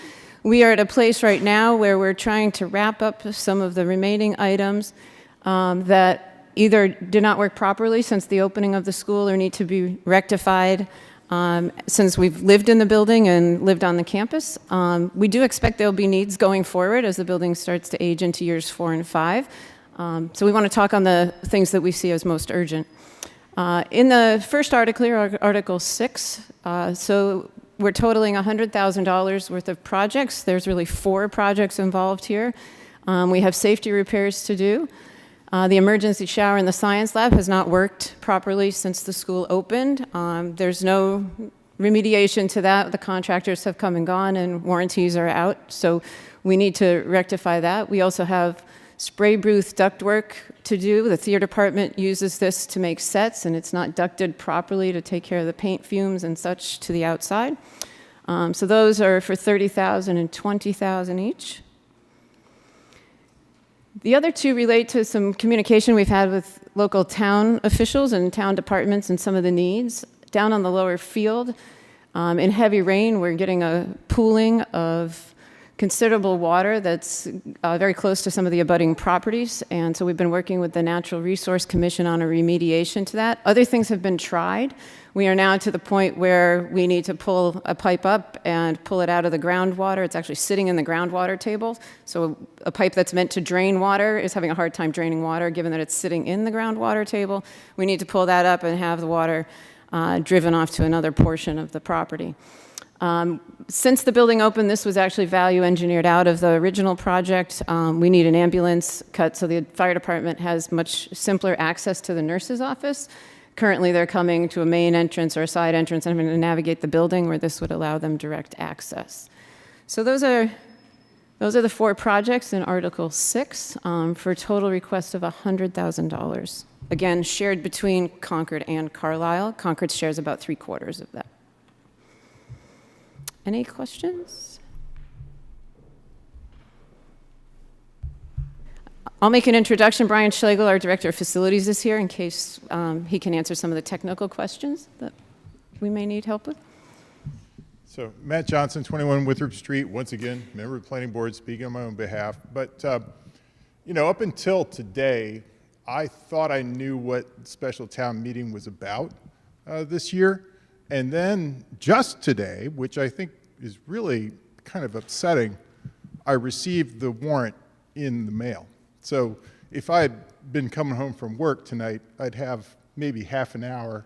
We are at a place right now where we're trying to wrap up some of the remaining items that either did not work properly since the opening of the school or need to be rectified since we've lived in the building and lived on the campus. We do expect there'll be needs going forward as the building starts to age into years 4 and 5. So we want to talk on the things that we see as most urgent. In the first article here, Article 6, so we're totaling $100,000 worth of projects. There's really 4 projects involved here. We have safety repairs to do. The emergency shower in the science lab has not worked properly since the school opened. There's no remediation to that. The contractors have come and gone and warranties are out, so we need to rectify that. We also have spray booth ductwork to do. The theater department uses this to make sets, and it's not ducted properly to take care of the paint fumes and such to the outside. So those are for $30,000 and $20,000 each. The other 2 relate to some communication we've had with local town officials and town departments and some of the needs. Down on the lower field, in heavy rain, we're getting a pooling of considerable water that's very close to some of the abutting properties. And so we've been working with the Natural Resource Commission on a remediation to that. Other things have been tried. We are now to the point where we need to pull a pipe up and pull it out of the groundwater. It's actually sitting in the groundwater table. So a pipe that's meant to drain water is having a hard time draining water, given that it's sitting in the groundwater table. We need to pull that up and have the water driven off to another portion of the property. Since the building opened, this was actually value engineered out of the original project. We need an ambulance cut, so the fire department has much simpler access to the nurse's office. Currently, they're coming to a main entrance or a side entrance and having to navigate the building, where this would allow them direct access. So those are the 4 projects in Article 6 for a total request of $100,000. Again, shared between Concord and Carlisle. Concord shares about 3/4 of that. Any questions? I'll make an introduction. Brian Schlegel, our Director of Facilities, is here in case he can answer some of the technical questions that we may need help with. So Matt Johnson, 21 Winthrop Street, once again, member of the Planning Board, speaking on my own behalf. But, you know, up until today, I thought I knew what special town meeting was about this year. And then just today, which I think is really kind of upsetting, I received the warrant in the mail. So if I had been coming home from work tonight, I'd have maybe half an hour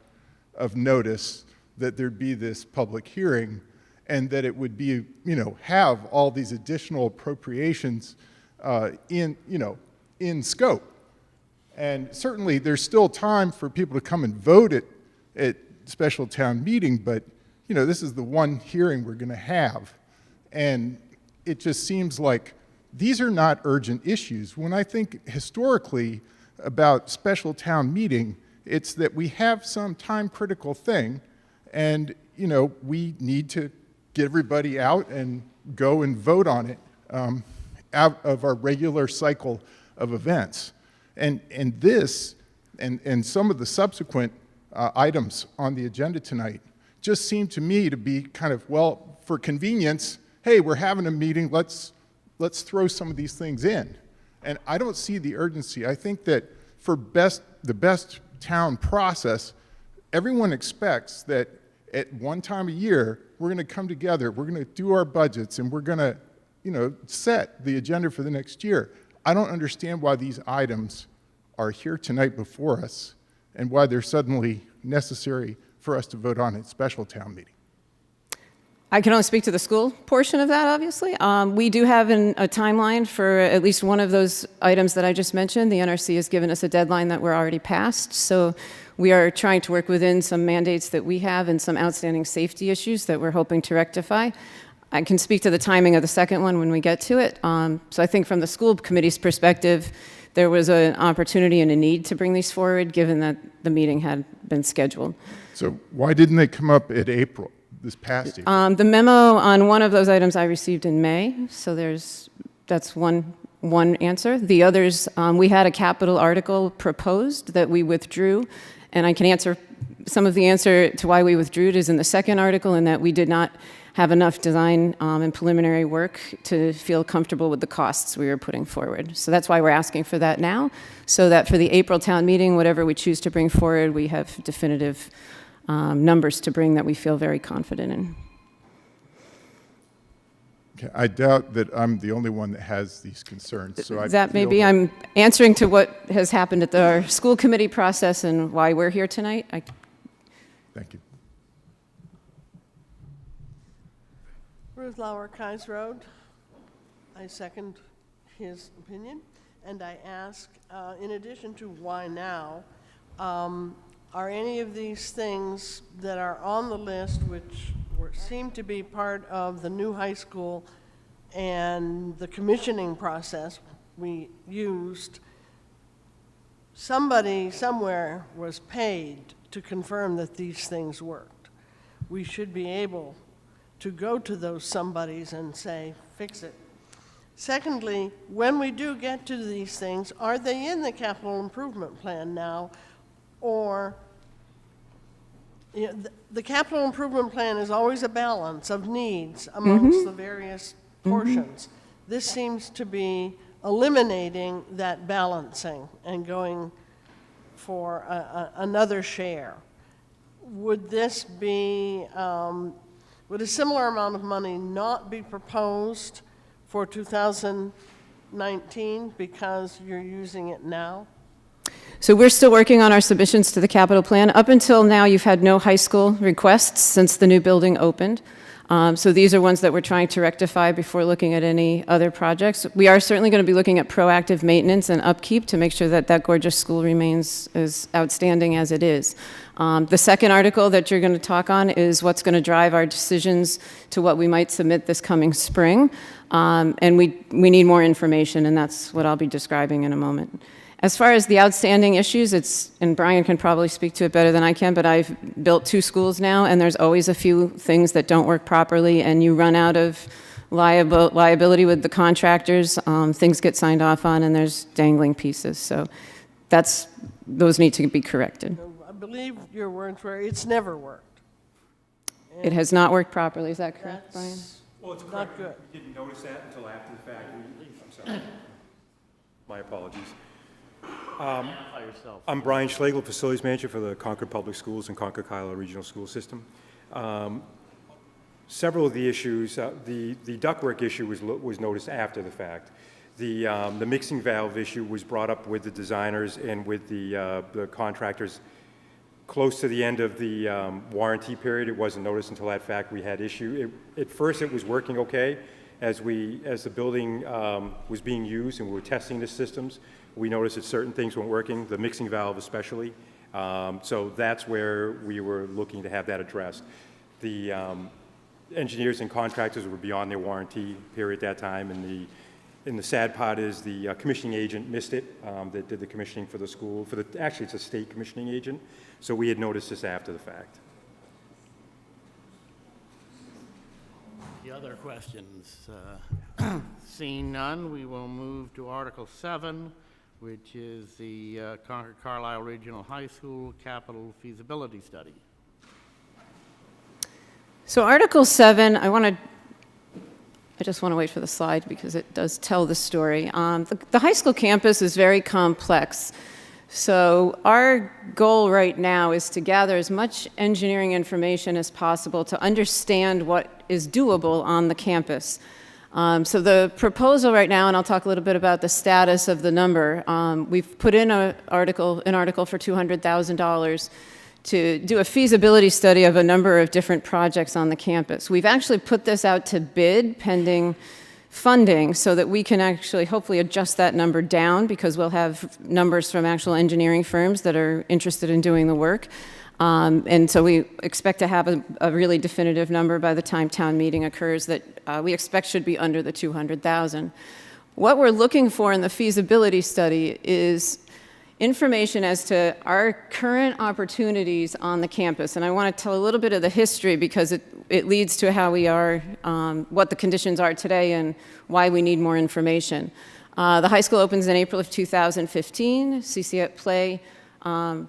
of notice that there'd be this public hearing and that it would be, you know, have all these additional appropriations in scope. And certainly there's still time for people to come and vote at special town meeting, but, you know, this is the one hearing we're going to have. And it just seems like these are not urgent issues. When I think historically about special town meeting, it's that we have some time-critical thing, and, you know, we need to get everybody out and go and vote on it out of our regular cycle of events. And this, and some of the subsequent items on the agenda tonight just seem to me to be kind of, well, for convenience, hey, we're having a meeting, let's throw some of these things in. And I don't see the urgency. I think that for the best town process, everyone expects that at one time a year, we're going to come together, we're going to do our budgets, and we're going to, you know, set the agenda for the next year. I don't understand why these items are here tonight before us and why they're suddenly necessary for us to vote on at special town meeting. I can only speak to the school portion of that, obviously. We do have a timeline for at least one of those items that I just mentioned. The NRC has given us a deadline that we're already past, so we are trying to work within some mandates that we have and some outstanding safety issues that we're hoping to rectify. I can speak to the timing of the second one when we get to it. So I think from the school committee's perspective, there was an opportunity and a need to bring these forward, given that the meeting had been scheduled. So why didn't they come up at April, this past April? The memo on one of those items I received in May, so that's one answer. The others, we had a capital article proposed that we withdrew, and I can answer some of the answer to why we withdrew it is in the second article, in that we did not have enough design and preliminary work to feel comfortable with the costs we were putting forward. So that's why we're asking for that now, so that for the April town meeting, whatever we choose to bring forward, we have definitive numbers to bring that we feel very confident in. Okay, I doubt that I'm the only one that has these concerns. So That maybe I'm answering to what has happened at our school committee process and why we're here tonight. Thank you. Ruth Lauer, Kais Road. I second his opinion, and I ask, in addition to why now, are any of these things that are on the list, which seem to be part of the new high school and the commissioning process we used, somebody somewhere was paid to confirm that these things worked? We should be able to go to those somebodies and say, fix it. Secondly, when we do get to these things, are they in the capital improvement plan now? Or, you know, the capital improvement plan is always a balance of needs amongst the various portions. This seems to be eliminating that balancing and going for another share. Would this be, would a similar amount of money not be proposed for 2019 because you're using it now? So we're still working on our submissions to the capital plan. Up until now, you've had no high school requests since the new building opened. So these are ones that we're trying to rectify before looking at any other projects. We are certainly going to be looking at proactive maintenance and upkeep to make sure that that gorgeous school remains as outstanding as it is. The second article that you're going to talk on is what's going to drive our decisions to what we might submit this coming spring. And we need more information, and that's what I'll be describing in a moment. As far as the outstanding issues, and Brian can probably speak to it better than I can, but I've built 2 schools now, and there's always a few things that don't work properly, and you run out of liability with the contractors. Things get signed off on, and there's dangling pieces. So those need to be corrected. I believe your words were, it's never worked. It has not worked properly. Is that correct, Brian? Well, it's not good. We didn't notice that until after the fact. I'm sorry. My apologies. I'm Brian Schlegel, Facilities Manager for the Concord Public Schools and Concord-Kiowa Regional School System. Several of the issues, the ductwork issue was noticed after the fact. The mixing valve issue was brought up with the designers and with the contractors close to the end of the warranty period. It wasn't noticed until that fact we had issue. At first it was working okay. As the building was being used and we were testing the systems, we noticed that certain things weren't working, the mixing valve especially. So that's where we were looking to have that addressed. The engineers and contractors were beyond their warranty period at that time, and the sad part is the commissioning agent missed it, that did the commissioning for the school. Actually, it's a state commissioning agent, so we had noticed this after the fact. The other questions? Seeing none, we will move to Article 7, which is the Concord-Carlisle Regional High School Capital Feasibility Study. So Article 7, I just want to wait for the slide because it does tell the story. The high school campus is very complex. So our goal right now is to gather as much engineering information as possible to understand what is doable on the campus. So the proposal right now, and I'll talk a little bit about the status of the number, we've put in an article for $200,000 to do a feasibility study of a number of different projects on the campus. We've actually put this out to bid pending funding so that we can actually hopefully adjust that number down because we'll have numbers from actual engineering firms that are interested in doing the work. And so we expect to have a really definitive number by the time town meeting occurs that we expect should be under the $200,000. What we're looking for in the feasibility study is information as to our current opportunities on the campus. And I want to tell a little bit of the history because it leads to how we are, what the conditions are today and why we need more information. The high school opens in April of 2015. CC at Play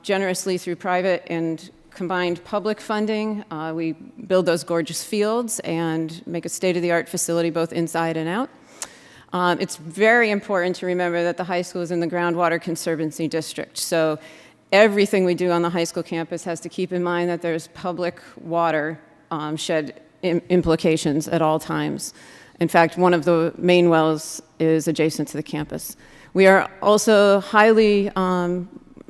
generously through private and combined public funding. We build those gorgeous fields and make a state-of-the-art facility both inside and out. It's very important to remember that the high school is in the Groundwater Conservancy District. So everything we do on the high school campus has to keep in mind that there's public water shed implications at all times. In fact, one of the main wells is adjacent to the campus. We are also highly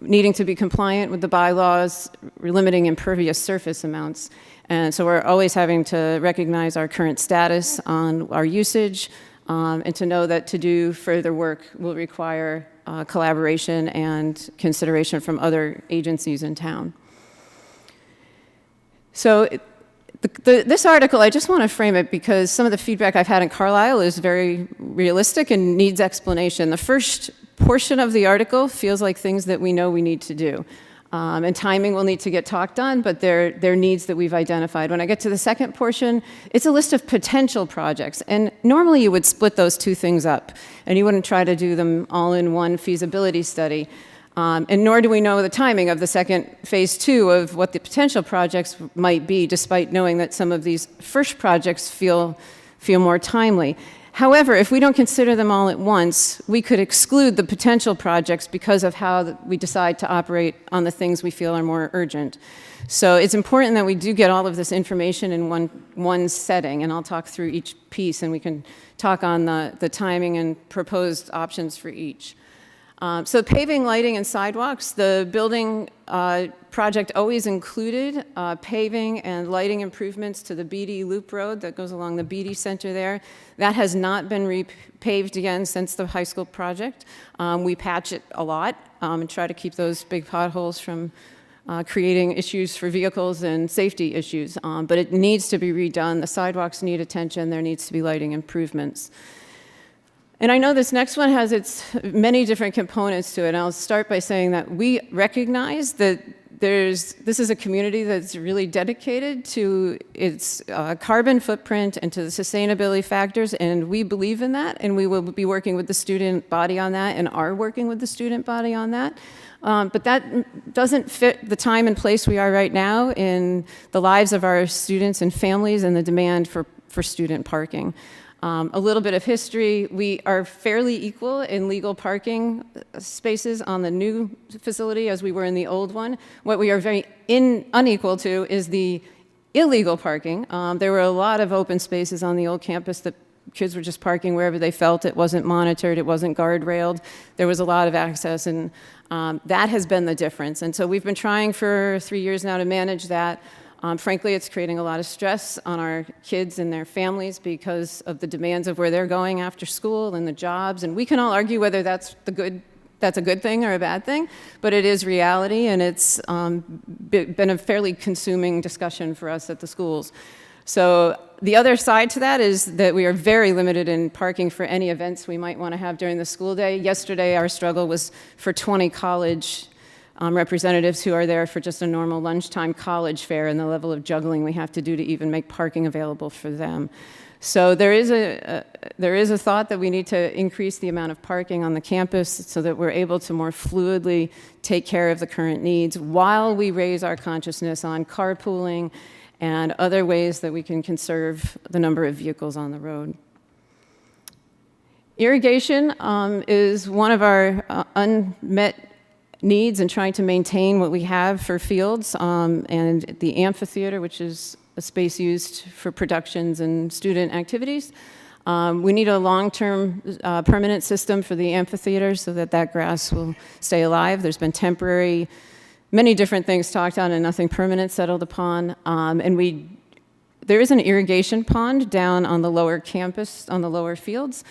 needing to be compliant with the bylaws limiting impervious surface amounts. And so we're always having to recognize our current status on our usage, and to know that to do further work will require collaboration and consideration from other agencies in town. So this article, I just want to frame it because some of the feedback I've had in Carlisle is very realistic and needs explanation. The first portion of the article feels like things that we know we need to do. And timing will need to get talked on, but they're needs that we've identified. When I get to the second portion, it's a list of potential projects. And normally you would split those two things up, and you wouldn't try to do them all in one feasibility study. And nor do we know the timing of the second phase 2 of what the potential projects might be, despite knowing that some of these first projects feel more timely. However, if we don't consider them all at once, we could exclude the potential projects because of how we decide to operate on the things we feel are more urgent. So it's important that we do get all of this information in one setting, and I'll talk through each piece, and we can talk on the timing and proposed options for each. So paving, lighting, and sidewalks, the building project always included paving and lighting improvements to the Beatty Loop Road that goes along the Beatty Center there. That has not been repaved again since the high school project. We patch it a lot and try to keep those big potholes from creating issues for vehicles and safety issues. But it needs to be redone. The sidewalks need attention. There needs to be lighting improvements. And I know this next one has its many different components to it. And I'll start by saying that we recognize that this is a community that's really dedicated to its carbon footprint and to the sustainability factors, and we believe in that, and we will be working with the student body on that and are working with the student body on that. But that doesn't fit the time and place we are right now in the lives of our students and families and the demand for student parking. A little bit of history, we are fairly equal in legal parking spaces on the new facility as we were in the old one. What we are very unequal to is the illegal parking. There were a lot of open spaces on the old campus that kids were just parking wherever they felt. It wasn't monitored, it wasn't guardrailed. There was a lot of access, and that has been the difference. And so we've been trying for 3 years now to manage that. Frankly, it's creating a lot of stress on our kids and their families because of the demands of where they're going after school and the jobs. And we can all argue whether that's a good thing or a bad thing, but it is reality, and it's been a fairly consuming discussion for us at the schools. So the other side to that is that we are very limited in parking for any events we might want to have during the school day. Yesterday, our struggle was for 20 college representatives who are there for just a normal lunchtime college fair, and the level of juggling we have to do to even make parking available for them. So there is a thought that we need to increase the amount of parking on the campus so that we're able to more fluidly take care of the current needs while we raise our consciousness on carpooling and other ways that we can conserve the number of vehicles on the road. Irrigation is one of our unmet needs in trying to maintain what we have for fields, and the amphitheater, which is a space used for productions and student activities. We need a long-term permanent system for the amphitheater so that grass will stay alive. There's been temporary, many different things talked on and nothing permanent settled upon. There is an irrigation pond down on the lower campus, on the lower fields.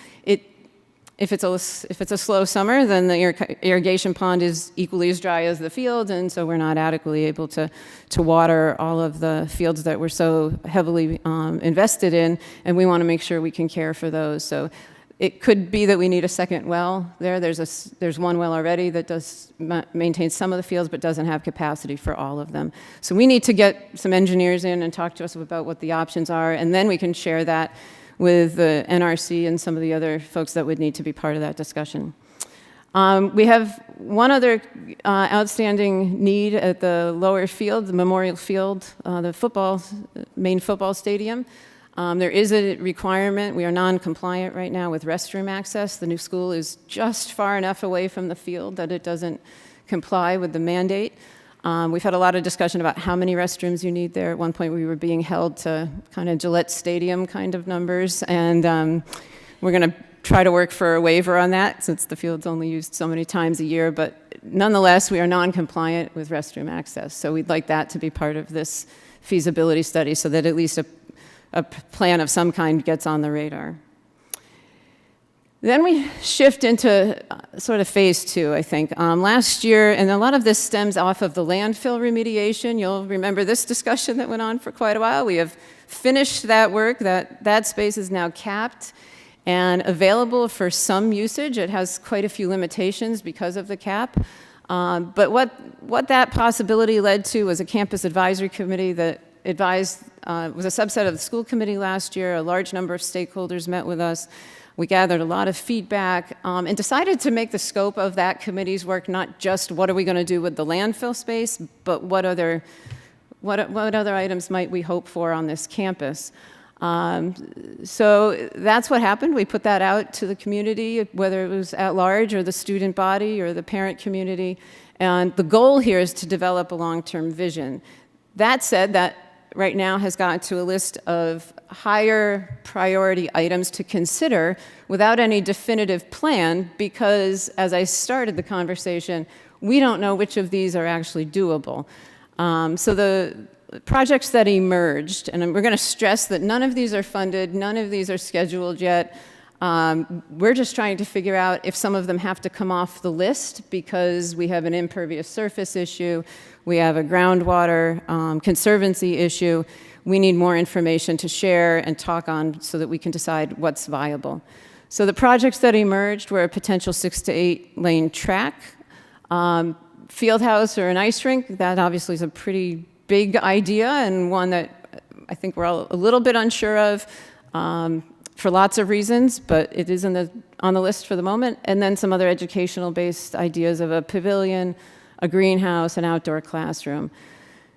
If it's a slow summer, then the irrigation pond is equally as dry as the field, and so we're not adequately able to water all of the fields that we're so heavily invested in, and we want to make sure we can care for those. So it could be that we need a second well there. There's one well already that does maintain some of the fields, but doesn't have capacity for all of them. So we need to get some engineers in and talk to us about what the options are, and then we can share that with the NRC and some of the other folks that would need to be part of that discussion. We have one other outstanding need at the lower field, the Memorial Field, the main football stadium. There is a requirement. We are non-compliant right now with restroom access. The new school is just far enough away from the field that it doesn't comply with the mandate. We've had a lot of discussion about how many restrooms you need there. At one point, we were being held to kind of Gillette Stadium kind of numbers, and we're going to try to work for a waiver on that since the field's only used so many times a year, but nonetheless, we are non-compliant with restroom access. So we'd like that to be part of this feasibility study so that at least a plan of some kind gets on the radar. Then we shift into sort of phase two, I think. Last year, and a lot of this stems off of the landfill remediation. You'll remember this discussion that went on for quite a while. We have finished that work. That space is now capped and available for some usage. It has quite a few limitations because of the cap. But what that possibility led to was a campus advisory committee that advised, was a subset of the school committee last year. A large number of stakeholders met with us. We gathered a lot of feedback and decided to make the scope of that committee's work not just what are we going to do with the landfill space, but what other items might we hope for on this campus. So that's what happened. We put that out to the community, whether it was at large or the student body or the parent community. And the goal here is to develop a long-term vision. That said, that right now has gotten to a list of higher priority items to consider without any definitive plan because, as I started the conversation, we don't know which of these are actually doable. So the projects that emerged, and we're going to stress that none of these are funded, none of these are scheduled yet. We're just trying to figure out if some of them have to come off the list because we have an impervious surface issue, we have a groundwater conservancy issue. We need more information to share and talk on so that we can decide what's viable. So the projects that emerged were a potential 6 to 8 lane track, field house or an ice rink. That obviously is a pretty big idea and one that I think we're all a little bit unsure of for lots of reasons, but it is on the list for the moment. And then some other educational-based ideas of a pavilion, a greenhouse, an outdoor classroom.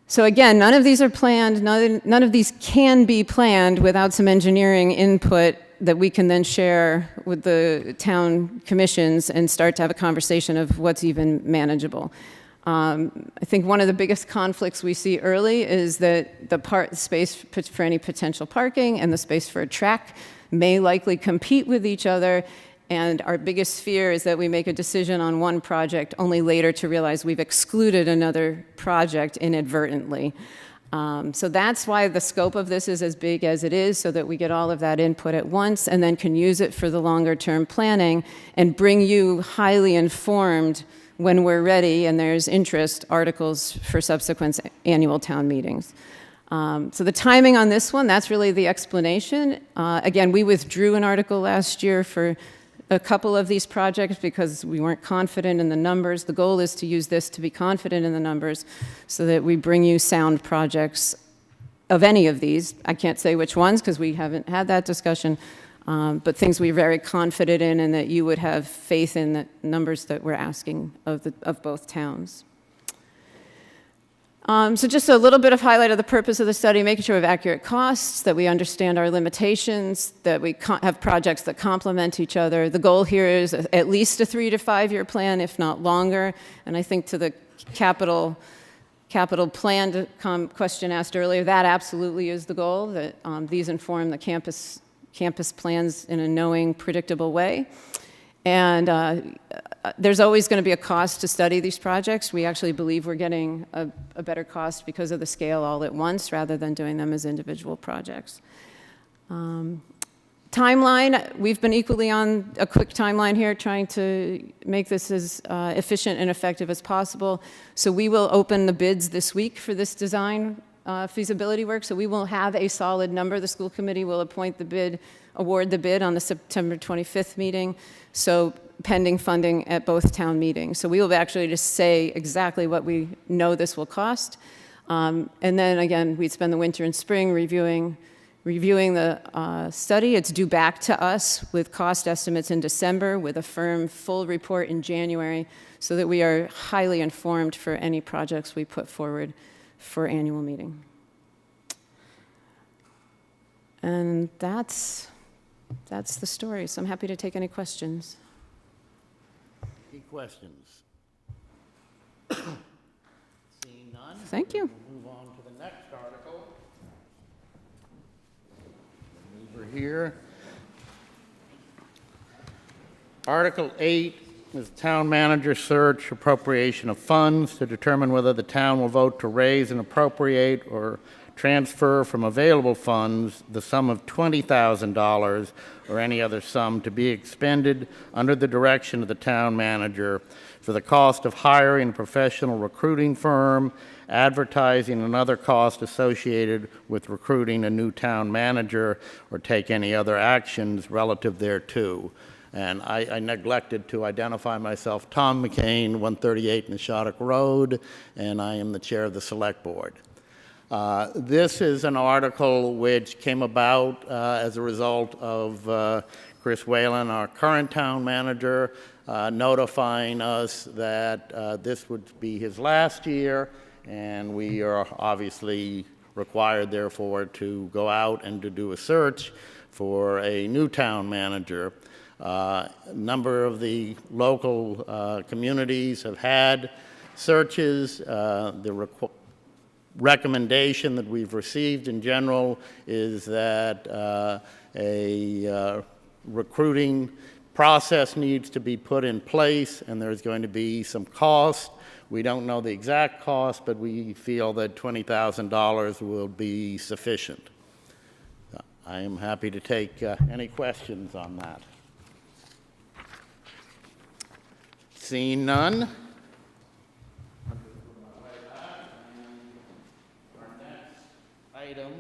So again, none of these are planned, none of these can be planned without some engineering input that we can then share with the town commissions and start to have a conversation of what's even manageable. I think one of the biggest conflicts we see early is that the space for any potential parking and the space for a track may likely compete with each other. And our biggest fear is that we make a decision on one project only later to realize we've excluded another project inadvertently. So that's why the scope of this is as big as it is, so that we get all of that input at once and then can use it for the longer term planning and bring you highly informed when we're ready and there's interest articles for subsequent annual town meetings. So the timing on this one, that's really the explanation. Again, we withdrew an article last year for a couple of these projects because we weren't confident in the numbers. The goal is to use this to be confident in the numbers so that we bring you sound projects of any of these. I can't say which ones because we haven't had that discussion, but things we're very confident in and that you would have faith in the numbers that we're asking of both towns. So just a little bit of highlight of the purpose of the study, making sure we have accurate costs, that we understand our limitations, that we have projects that complement each other. The goal here is at least a 3 to 5 year plan, if not longer. And I think to the capital plan question asked earlier, that absolutely is the goal, that these inform the campus plans in a knowing, predictable way. And there's always going to be a cost to study these projects. We actually believe we're getting a better cost because of the scale all at once rather than doing them as individual projects. Timeline, we've been equally on a quick timeline here trying to make this as efficient and effective as possible. So we will open the bids this week for this design feasibility work. So we will have a solid number. The school committee will award the bid on the September 25th meeting. So pending funding at both town meetings. So we will actually just say exactly what we know this will cost. And then again, we'd spend the winter and spring reviewing the study. It's due back to us with cost estimates in December with a firm full report in January so that we are highly informed for any projects we put forward for annual meeting. And that's the story. So I'm happy to take any questions. Any questions? Seeing none. Thank you. We'll move on to the next article. Over here. Article 8 is town manager search appropriation of funds to determine whether the town will vote to raise and appropriate or transfer from available funds the sum of $20,000 or any other sum to be expended under the direction of the town manager for the cost of hiring a professional recruiting firm, advertising and other costs associated with recruiting a new town manager, or take any other actions relative thereto. And I neglected to identify myself. Tom McCain, 138 Nishotic Road, and I am the chair of the select board. This is an article which came about as a result of Chris Whalen, our current town manager, notifying us that this would be his last year, and we are obviously required therefore to go out and to do a search for a new town manager. A number of the local communities have had searches. The recommendation that we've received in general is that a recruiting process needs to be put in place, and there's going to be some cost. We don't know the exact cost, but we feel that $20,000 will be sufficient. I am happy to take any questions on that. Seeing none. Our next item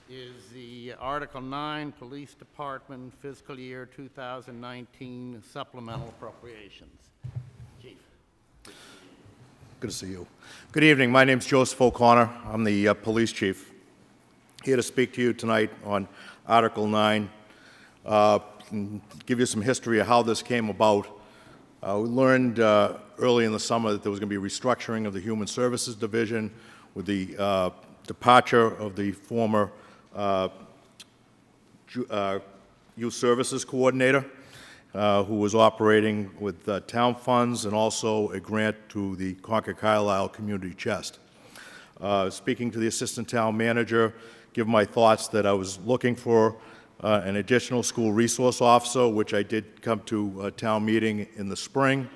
is the Article 9 Police Department Fiscal Year 2019 Supplemental Appropriations. Chief. Good to see you. Good evening. My name's Joseph O'Connor. I'm the police chief. Here to speak to you tonight on Article 9. And give you some history of how this came about. We learned early in the summer that there was going to be restructuring of the Human Services Division with the departure of the former Youth Services Coordinator, who was operating with town funds and also a grant to the Concord Carlisle Community Chest. Speaking to the Assistant Town Manager, give my thoughts that I was looking for an additional school resource officer, which I did come to a town meeting in the spring,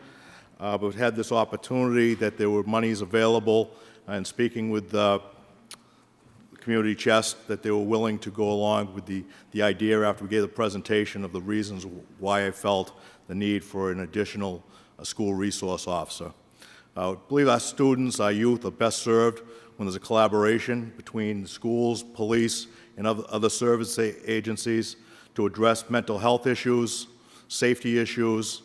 but had this opportunity that there were monies available, and speaking with the Community Chest, that they were willing to go along with the idea after we gave the presentation of the reasons why I felt the need for an additional school resource officer. I believe our students, our youth, are best served when there's a collaboration between the schools, police, and other service agencies to address mental health issues, safety issues,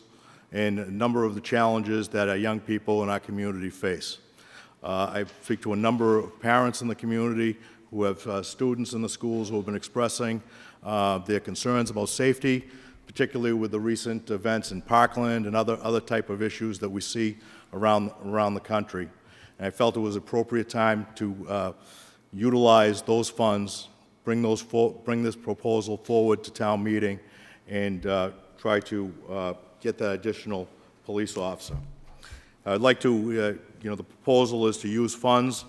and a number of the challenges that our young people in our community face. I speak to a number of parents in the community who have students in the schools who have been expressing their concerns about safety, particularly with the recent events in Parkland and other type of issues that we see around the country. And I felt it was an appropriate time to utilize those funds, bring this proposal forward to town meeting, and try to get that additional police officer. I'd like to, the proposal is to use funds.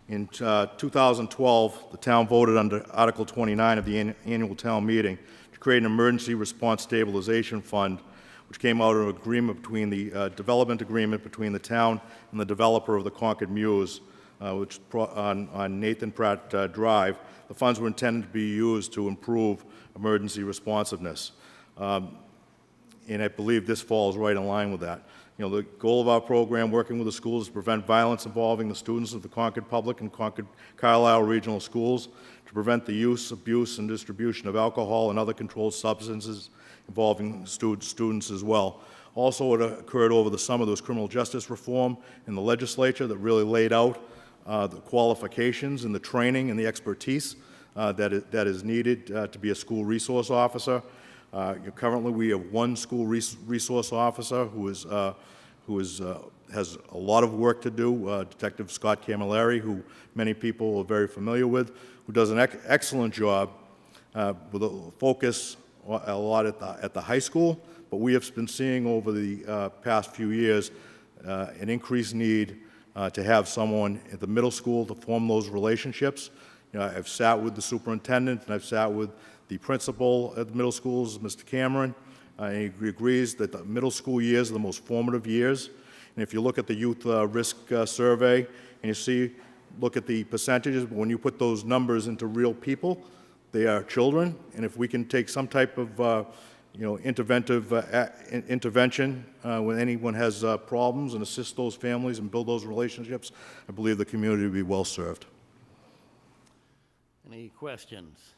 In 2012, the town voted under Article 29 of the annual town meeting to create an emergency response stabilization fund, which came out of an agreement between the development agreement between the town and the developer of the Concord Mews, which on Nathan Pratt Drive. The funds were intended to be used to improve emergency responsiveness. And I believe this falls right in line with that. The goal of our program, working with the schools, is to prevent violence involving the students of the Concord Public and Concord Carlisle Regional Schools, to prevent the use, abuse, and distribution of alcohol and other controlled substances involving students as well. Also, what occurred over the summer, there was criminal justice reform in the legislature that really laid out the qualifications and the training and the expertise that is needed to be a school resource officer. Currently, we have one school resource officer who has a lot of work to do, Detective Scott Camilleri, who many people are very familiar with, who does an excellent job with a focus a lot at the high school. But we have been seeing over the past few years an increased need to have someone at the middle school to form those relationships. I've sat with the superintendent and I've sat with the principal at the middle schools, Mr. Cameron, and he agrees that the middle school years are the most formative years. And if you look at the youth risk survey and look at the percentages, when you put those numbers into real people, they are children. And if we can take some type of intervention when anyone has problems and assist those families and build those relationships, I believe the community will be well served. Any questions?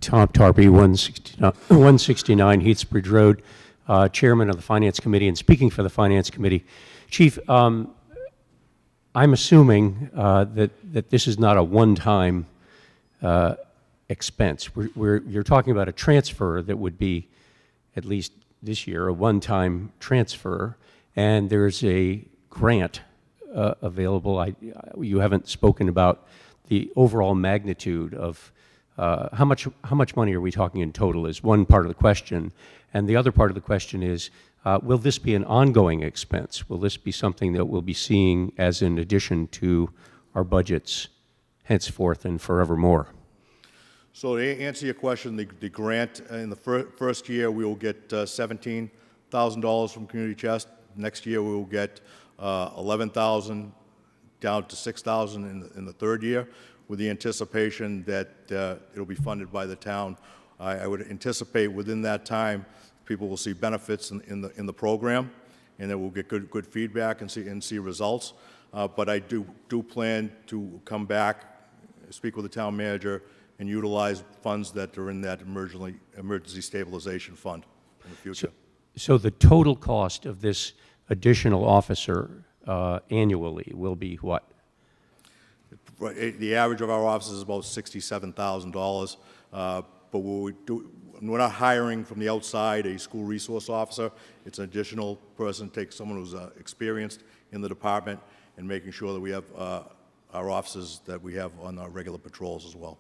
Tom Tarpey, 169 Heathsbridge Road, Chairman of the Finance Committee and speaking for the Finance Committee. Chief, I'm assuming that this is not a one-time expense. You're talking about a transfer that would be at least this year, a one-time transfer, and there's a grant available. You haven't spoken about the overall magnitude of how much money are we talking in total is one part of the question. And the other part of the question is, will this be an ongoing expense? Will this be something that we'll be seeing as an addition to our budgets henceforth and forevermore? So to answer your question, the grant, in the first year, we will get $17,000 from Community Chest. Next year, we will get $11,000 down to $6,000 in the third year, with the anticipation that it'll be funded by the town. I would anticipate within that time, people will see benefits in the program, and that we'll get good feedback and see results. But I do plan to come back, speak with the town manager, and utilize funds that are in that emergency stabilization fund in the future. So the total cost of this additional officer annually will be what? Right, the average of our offices is about $67,000, but we're not hiring from the outside a school resource officer. It's an additional person, take someone who's experienced in the department, and making sure that we have our officers that we have on our regular patrols as well.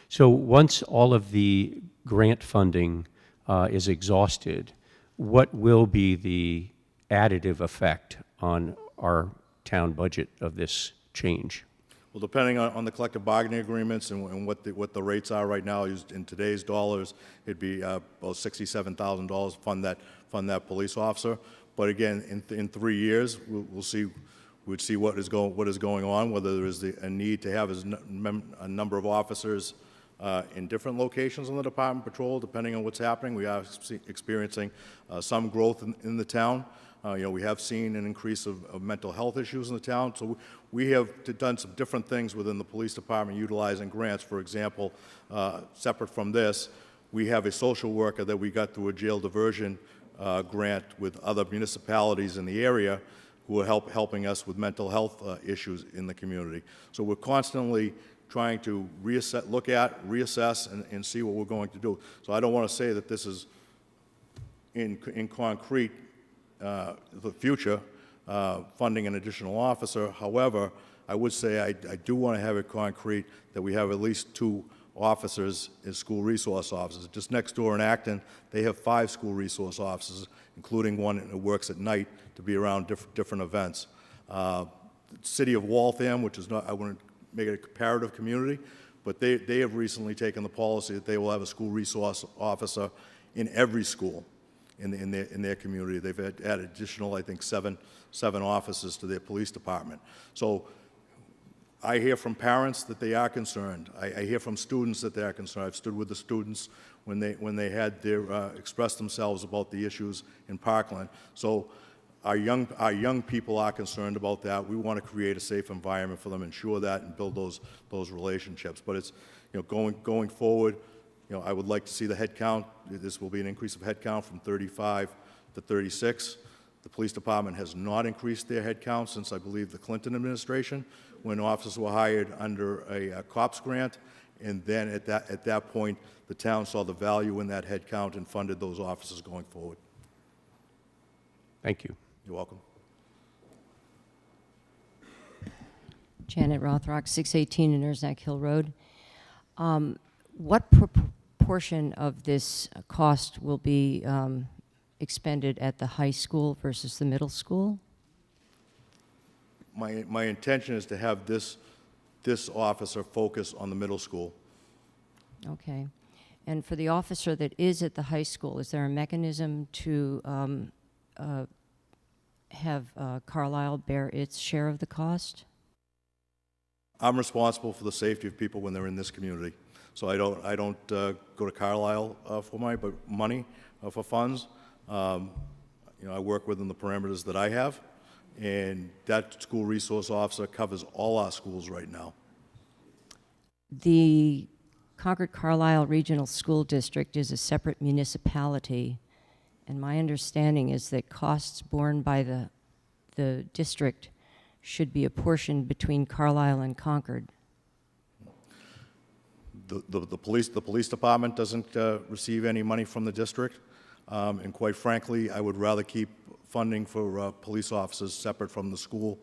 So once all of the grant funding is exhausted, what will be the additive effect on our town budget of this change? Well, depending on the collective bargaining agreements and what the rates are right now, in today's dollars, it'd be about $67,000 fund that police officer. But again, in 3 years, we'd see what is going on, whether there is a need to have a number of officers in different locations on the Department of Patrol, depending on what's happening. We are experiencing some growth in the town. We have seen an increase of mental health issues in the town. So we have done some different things within the police department utilizing grants. For example, separate from this, we have a social worker that we got through a jail diversion grant with other municipalities in the area who are helping us with mental health issues in the community. So we're constantly trying to reassess, and see what we're going to do. So I don't want to say that this is in concrete the future, funding an additional officer. However, I would say I do want to have it concrete that we have at least 2 officers as school resource officers. Just next door in Acton, they have 5 school resource officers, including one that works at night to be around different events. The city of Waltham, which is not, I wouldn't make it a comparative community, but they have recently taken the policy that they will have a school resource officer in every school in their community. They've added additional, I think, seven officers to their police department. So I hear from parents that they are concerned. I hear from students that they are concerned. I've stood with the students when they had expressed themselves about the issues in Parkland. So our young people are concerned about that. We want to create a safe environment for them, ensure that, and build those relationships. But it's, going forward, I would like to see the head count. This will be an increase of head count from 35 to 36. The police department has not increased their head count since, I believe, the Clinton administration, when officers were hired under a COPS grant. And then at that point, the town saw the value in that head count and funded those officers going forward. Thank you. You're welcome. Janet Rothrock, 618 Nersnack Hill Road. What proportion of this cost will be expended at the high school versus the middle school? My intention is to have this officer focus on the middle school. Okay. And for the officer that is at the high school, is there a mechanism to have Carlisle bear its share of the cost? I'm responsible for the safety of people when they're in this community. So I don't go to Carlisle for money for funds. I work within the parameters that I have, and that school resource officer covers all our schools right now. The Concord-Carlisle Regional School District is a separate municipality, and my understanding is that costs borne by the district should be apportioned between Carlisle and Concord. The police department doesn't receive any money from the district. And quite frankly, I would rather keep funding for police officers separate from the school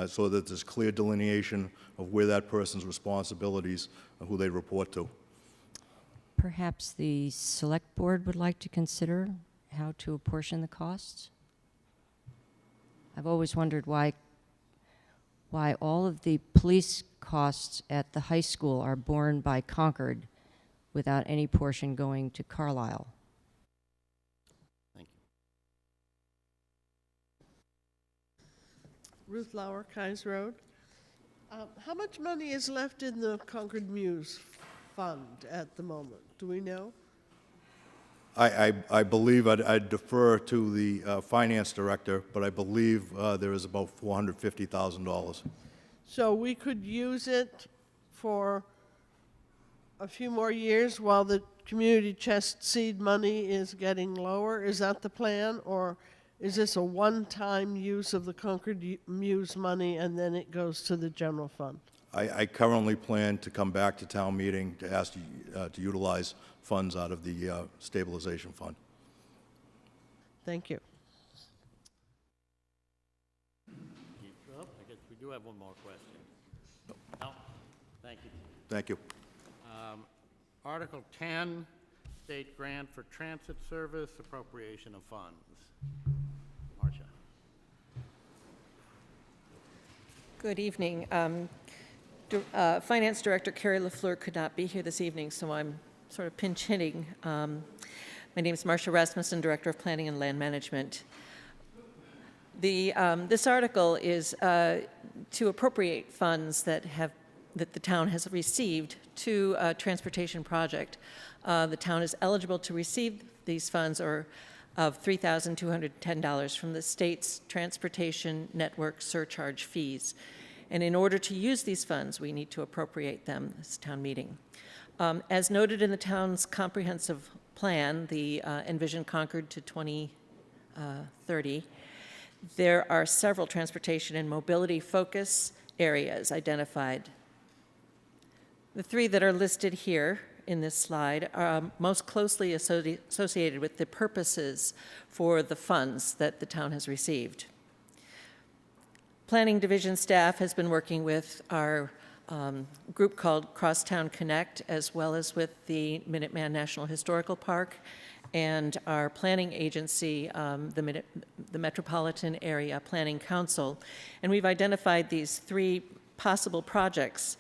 so that there's clear delineation of where that person's responsibilities and who they report to. Perhaps the select board would like to consider how to apportion the costs? I've always wondered why all of the police costs at the high school are borne by Concord without any portion going to Carlisle. Thank you. Ruth Lauer, Kais Road. How much money is left in the Concord Muse Fund at the moment? Do we know? I believe I'd defer to the finance director, but I believe there is about $450,000. So we could use it for a few more years while the community chest seed money is getting lower? Is that the plan? Or is this a one-time use of the Concord Muse money and then it goes to the general fund? I currently plan to come back to town meeting to ask to utilize funds out of the stabilization fund. Thank you. I guess we do have one more question. No? Thank you. Thank you. Article 10, state grant for transit service, appropriation of funds. Marcia. Good evening. Finance Director Carrie LaFleur could not be here this evening, so I'm sort of pinch hitting. My name is Marcia Rasmussen, Director of Planning and Land Management. This article is to appropriate funds that the town has received to a transportation project. The town is eligible to receive these funds of $3,210 from the state's transportation network surcharge fees. And in order to use these funds, we need to appropriate them this town meeting. As noted in the town's comprehensive plan, the Envision Concord to 2030, there are several transportation and mobility focus areas identified. The three that are listed here in this slide are most closely associated with the purposes for the funds that the town has received. Planning Division staff has been working with our group called Crosstown Connect, as well as with the Minuteman National Historical Park and our planning agency, the Metropolitan Area Planning Council. And we've identified these three possible projects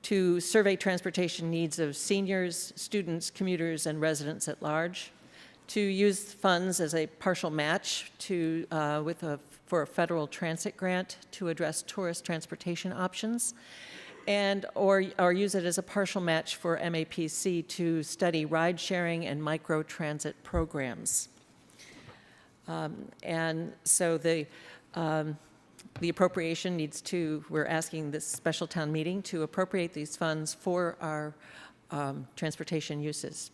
to survey transportation needs of seniors, students, commuters, and residents at large, to use funds as a partial match for a federal transit grant to address tourist transportation options, or use it as a partial match for MAPC to study ride-sharing and micro-transit programs. And so the appropriation we're asking this special town meeting to appropriate these funds for our transportation uses.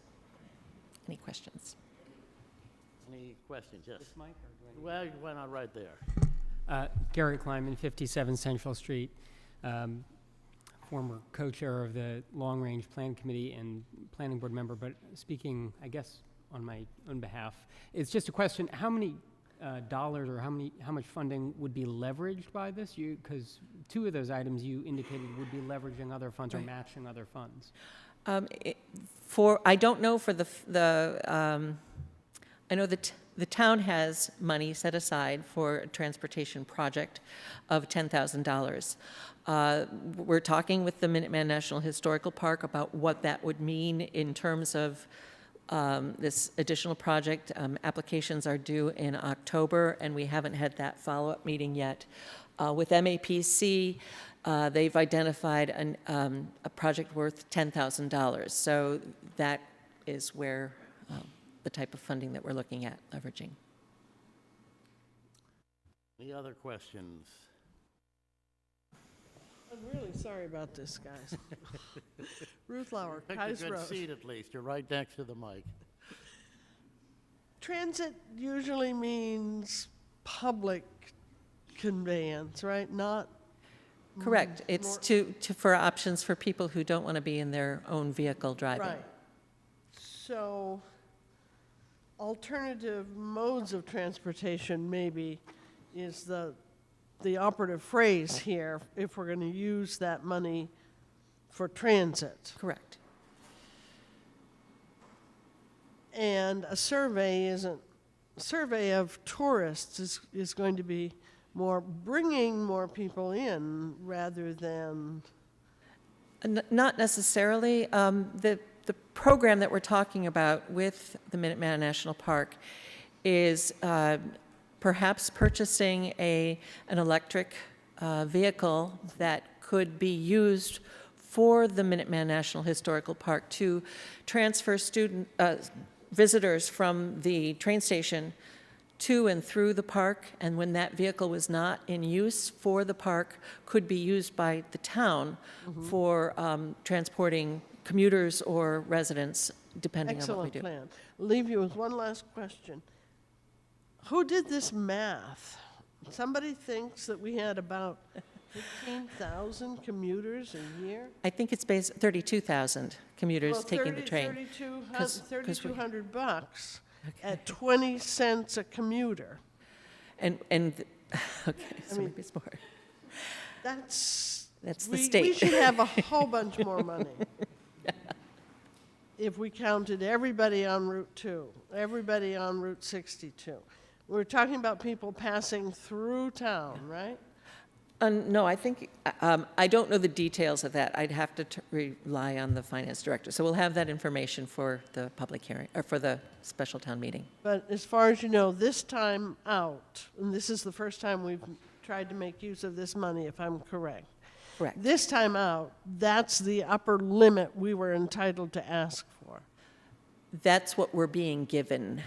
Any questions? Any questions? Yes. Well, why not right there? Gary Kleiman, 57 Central Street, former co-chair of the Long Range Plan Committee and Planning Board member, but speaking, I guess, on my own behalf. It's just a question, how many dollars or how much funding would be leveraged by this? Because two of those items you indicated would be leveraging other funds or matching other funds. I don't know for I know that the town has money set aside for a transportation project of $10,000. We're talking with the Minuteman National Historical Park about what that would mean in terms of this additional project. Applications are due in October, and we haven't had that follow-up meeting yet. With MAPC, they've identified a project worth $10,000. So that is where the type of funding that we're looking at leveraging. Any other questions? I'm really sorry about this, guys. Ruth Lauer, Pick a Kais good Road. seat at least. You're right next to the mic. Transit usually means public conveyance, right? Not Correct. It's for options for people who don't want to be in their own vehicle driving. right. So alternative modes of transportation maybe is the operative phrase here, if we're going to use that money for transit. Correct. And a survey of tourists is going to be more bringing more people in rather than. Not necessarily. The program that we're talking about with the Minuteman National Park is perhaps purchasing an electric vehicle that could be used for the Minuteman National Historical Park to transfer visitors from the train station to and through the park, and when that vehicle was not in use for the park, could be used by the town for transporting commuters or residents, depending on what we do. Excellent plan. Leave you with one last question. Who did this math? Somebody thinks that we had about 15,000 commuters a year? I think it's 32,000 commuters Well, taking the train. $3,200 bucks at 20 cents a commuter. And okay, so maybe it's more. That's the we state. should have a whole bunch more money. If we counted everybody on Route 2, everybody on Route 62. We're talking about people passing through town, right? No, I think, I don't know the details of that. I'd have to rely on the finance director. So we'll have that information for the public hearing, or for the special town meeting. But as far as you know, this time out, and this is the first time we've tried to make use of this money, if I'm correct. Correct. This time out, that's the upper limit we were entitled to ask for. That's what we're being given.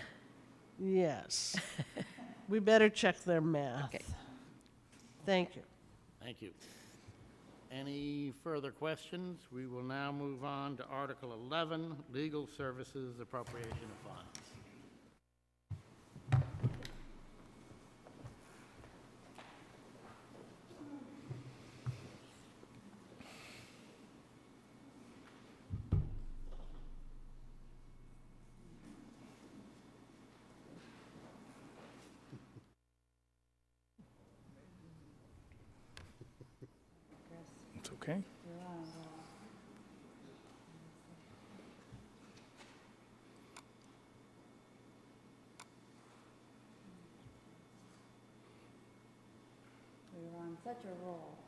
Yes. We better check their math. Okay. Thank you. Thank you. Any further questions? We will now move on to Article 11, Legal Services Appropriation of Funds. It's okay. You're on such a roll.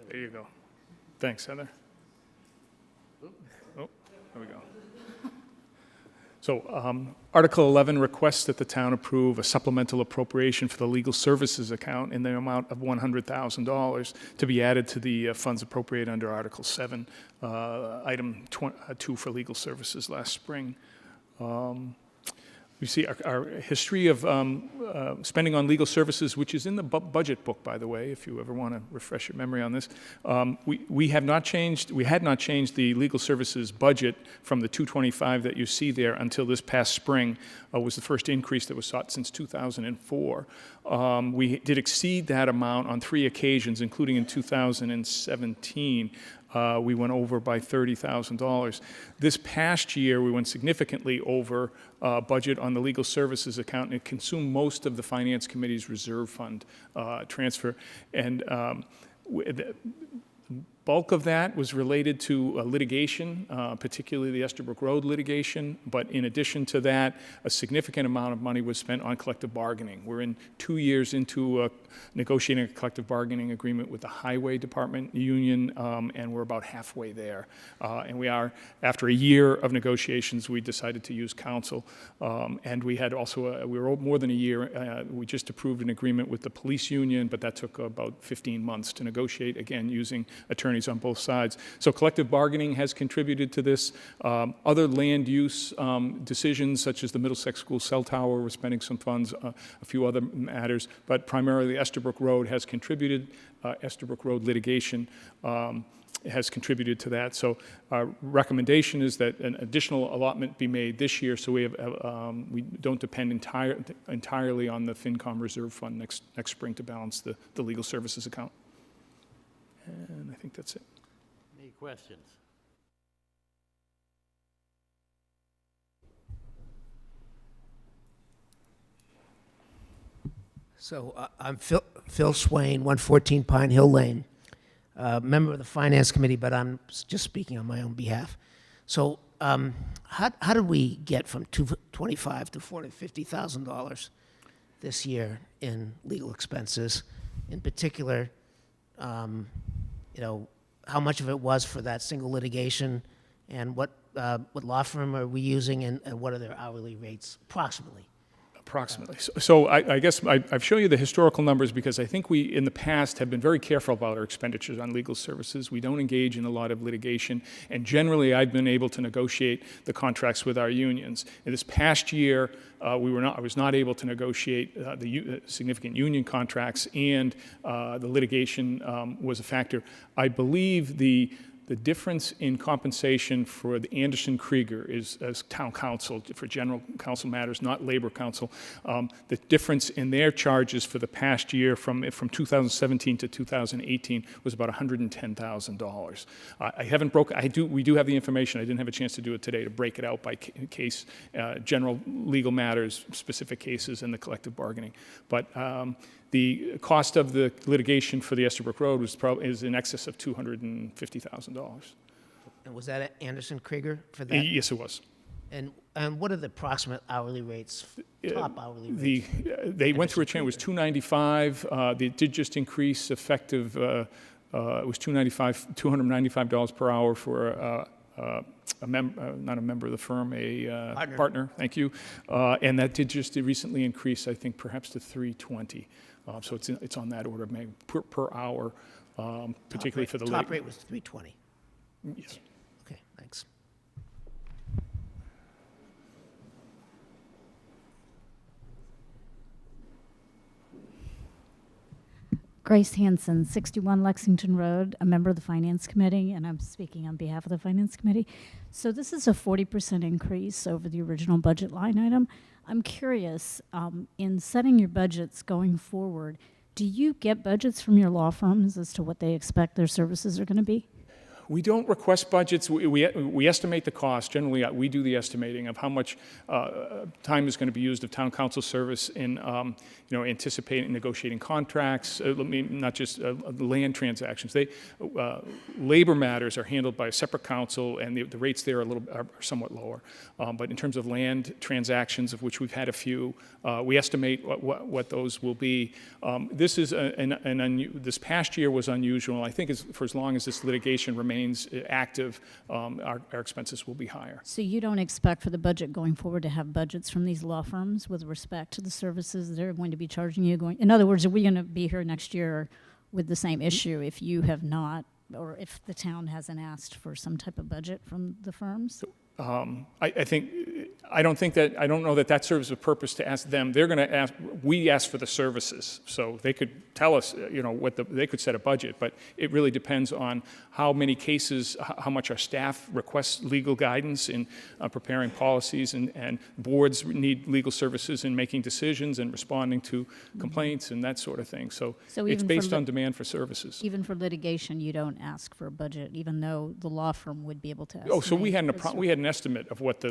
There you go. Thanks, Heather. Oh, there we go. So Article 11 requests that the town approve a supplemental appropriation for the legal services account in the amount of $100,000 to be added to the funds appropriated under Article 7, item 2 for legal services last spring. You see our history of spending on legal services, which is in the budget book, by the way, if you ever want to refresh your memory on this. We had not changed the legal services budget from the 225 that you see there until this past spring was the first increase that was sought since 2004. We did exceed that amount on 3 occasions, including in 2017. We went over by $30,000. This past year, we went significantly over budget on the legal services account, and it consumed most of the Finance Committee's reserve fund transfer. And the bulk of that was related to litigation, particularly the Estabrook Road litigation. But in addition to that, a significant amount of money was spent on collective bargaining. We're in 2 years into negotiating a collective bargaining agreement with the Highway Department Union, and we're about halfway there. And we are, after a year of negotiations, we decided to use counsel. And we had also, we were more than a year. We just approved an agreement with the police union, but that took about 15 months to negotiate, again, using attorneys on both sides. So collective bargaining has contributed to this. Other land use decisions, such as the Middlesex School cell tower, we're spending some funds, a few other matters, but primarily Estabrook Road has contributed. Estabrook Road litigation has contributed to that. So our recommendation is that an additional allotment be made this year, so we don't depend entirely on the FinCom reserve fund next spring to balance the legal services account. And I think that's it. Any questions? So I'm Phil Swain, 114 Pine Hill Lane, member of the Finance Committee, but I'm just speaking on my own behalf. So how did we get from $225,000 to $450,000 this year in legal expenses? In particular, how much of it was for that single litigation, and what law firm are we using, and what are their hourly rates approximately? Approximately. So I guess I've shown you the historical numbers because I think we, in the past, have been very careful about our expenditures on legal services. We don't engage in a lot of litigation, and generally I've been able to negotiate the contracts with our unions. In this past year, I was not able to negotiate the significant union contracts, and the litigation was a factor. I believe the difference in compensation for the Anderson Krieger is as town council for general council matters, not labor council. The difference in their charges for the past year from 2017 to 2018 was about $110,000. I haven't broken. We do have the information. I didn't have a chance to do it today to break it out by case, general legal matters, specific cases, and the collective bargaining. But the cost of the litigation for the Estabrook Road is in excess of $250,000. And was that Anderson Krieger for that? Yes, it was. And what are the approximate hourly rates, top hourly rates? They went through a change. It was $295. They did just increase effective. It was $295 per hour for not a member of the firm, a partner. Thank you. And that did just recently increase, I think, perhaps to $320. So it's on that order of magnitude per hour, particularly for the top rate was $320. Yes. Okay, thanks. Grace Hanson, 61 Lexington Road, a member of the Finance Committee, and I'm speaking on behalf of the Finance Committee. So this is a 40% increase over the original budget line item. I'm curious, in setting your budgets going forward, do you get budgets from your law firms as to what they expect their services are going to be? We don't request budgets. We estimate the cost. Generally, we do the estimating of how much time is going to be used of town council service in anticipating negotiating contracts, not just land transactions. Labor matters are handled by a separate council, and the rates there are somewhat lower. But in terms of land transactions, of which we've had a few, we estimate what those will be. This is this past year was unusual. I think for as long as this litigation remains active, our expenses will be higher. So you don't expect for the budget going forward to have budgets from these law firms with respect to the services they're going to be charging you? In other words, are we going to be here next year with the same issue if you have not, or if the town hasn't asked for some type of budget from the firms? I don't know that serves a purpose to ask them. They're going to ask. We ask for the services, so they could tell us, they could set a budget, but it really depends on how many cases, how much our staff requests legal guidance in preparing policies, and boards need legal services in making decisions and responding to complaints and that sort of thing. So it's based on demand for services. Even for litigation, you don't ask for a budget, even though the law firm would be able to estimate. Oh, so we had an estimate of what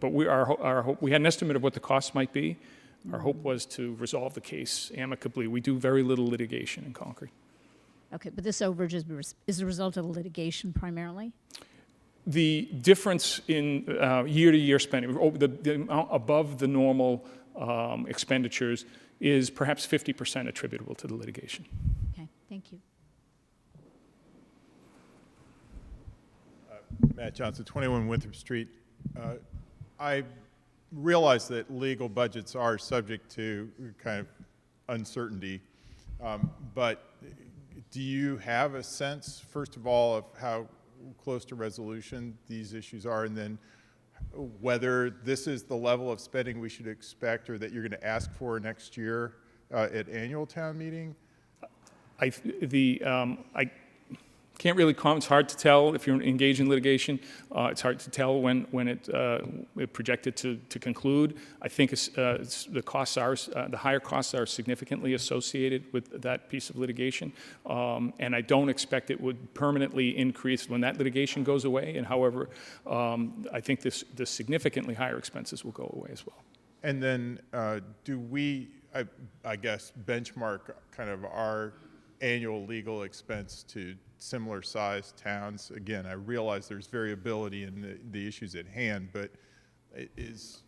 we had an estimate of what the costs might be. Our hope was to resolve the case amicably. We do very little litigation in Concord. Okay, but this overage is a result of litigation primarily? The difference in year-to-year spending, the amount above the normal expenditures, is perhaps 50% attributable to the litigation. Okay, thank you. Matt Johnson, 21 Winthrop Street. I realize that legal budgets are subject to kind of uncertainty, but do you have a sense, first of all, of how close to resolution these issues are, and then whether this is the level of spending we should expect or that you're going to ask for next year at annual town meeting? I can't really comment. It's hard to tell if you're engaged in litigation. It's hard to tell when it projected to conclude. I think the higher costs are significantly associated with that piece of litigation, and I don't expect it would permanently increase when that litigation goes away. And however, I think the significantly higher expenses will go away as well. And then do we I guess, benchmark kind of our annual legal expense to similar sized towns? Again, I realize there's variability in the issues at hand, but is,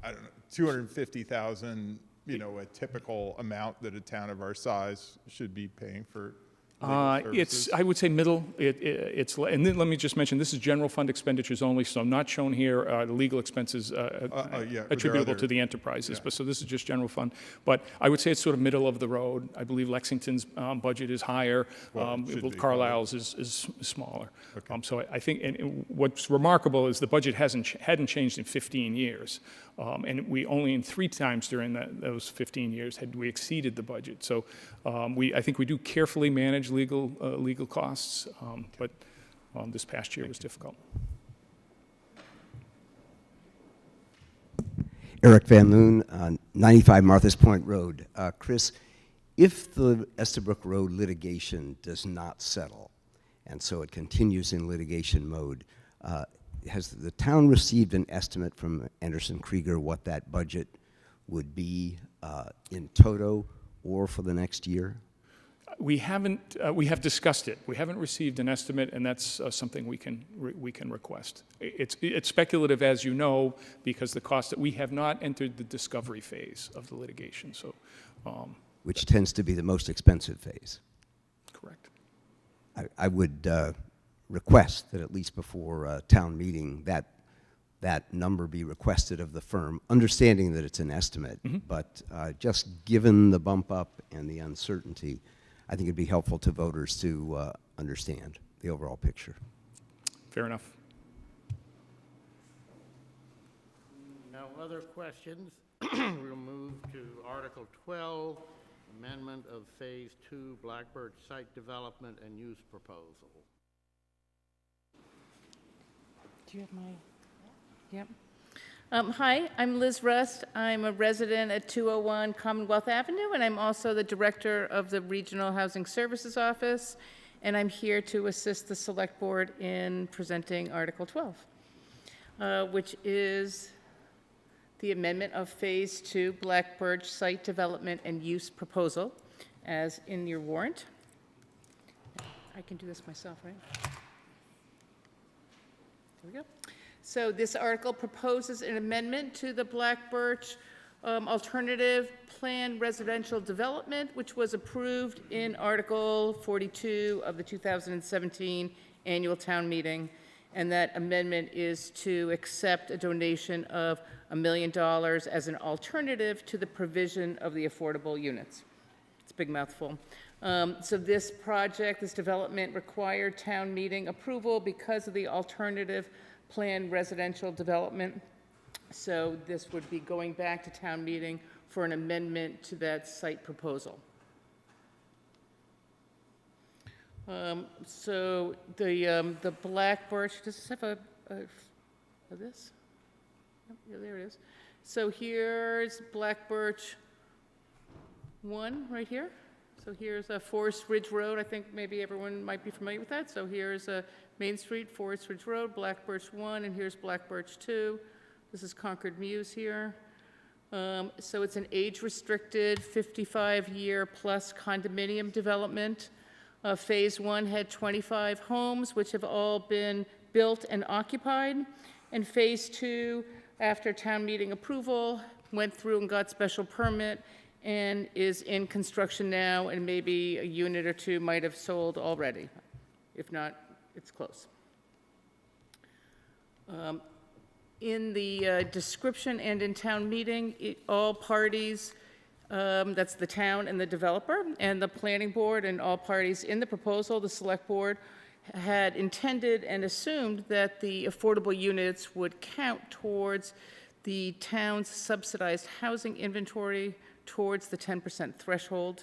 I don't know, 250,000, you know, a typical amount that a town of our size should be paying for legal services? I would say middle. And then let me just mention, this is general fund expenditures only, so not shown here the legal expenses attributable to the enterprises. But so this is just general fund. But I would say it's sort of middle of the road. I believe Lexington's budget is higher. Carlisle's is smaller. Okay. So I think, and what's remarkable is the budget hadn't changed in 15 years. And we only in 3 times during those 15 years had we exceeded the budget. So I think we do carefully manage legal costs, but this past year was difficult. Eric Van Loon, 95 Martha's Point Road. Chris, if the Estabrook Road litigation does not settle, and so it continues in litigation mode, has the town received an estimate from Anderson Krieger what that budget would be in toto or for the next year? We haven't. We have discussed it. We haven't received an estimate, and that's something we can request. It's speculative, as you know, because the cost that we have not entered the discovery phase of the litigation. So, which tends to be the most expensive phase. Correct. I would request that at least before town meeting that number be requested of the firm, understanding that it's an estimate, but just given the bump up and the uncertainty, I think it'd be helpful to voters to understand the overall picture. Fair enough. No other questions. We'll move to Article 12, Amendment of Phase 2 Blackbird Site Development and Use Proposal. Do you have my? Yep. Hi, I'm Liz Rust. I'm a resident at 201 Commonwealth Avenue, and I'm also the director of the Regional Housing Services Office, and I'm here to assist the Select Board in presenting Article 12, which is the amendment of Phase 2 Black Birch Site Development and Use Proposal, as in your warrant. I can do this myself, right? There we go. So this article proposes an amendment to the Black Birch Alternative Plan Residential Development, which was approved in Article 42 of the 2017 Annual Town Meeting. And that amendment is to accept a donation of $1 million as an alternative to the provision of the affordable units. It's a big mouthful. So this project, this development required town meeting approval because of the alternative plan residential development. So this would be going back to town meeting for an amendment to that site proposal. So the Black Birch, does this have a this? Yeah, there it is. So here's Black Birch 1 right here. So here's a Forest Ridge Road. I think maybe everyone might be familiar with that. So here's a Main Street, Forest Ridge Road, Black Birch 1, and here's Black Birch 2. This is Concord Mews here. So it's an age-restricted 55-year plus condominium development. Phase 1 had 25 homes, which have all been built and occupied. And Phase 2, after town meeting approval, went through and got special permit and is in construction now, and maybe a unit or two might have sold already. If not, it's close. In the description and in town meeting, all parties, that's the town and the developer and the planning board and all parties in the proposal, the select board, had intended and assumed that the affordable units would count towards the town's subsidized housing inventory towards the 10% threshold.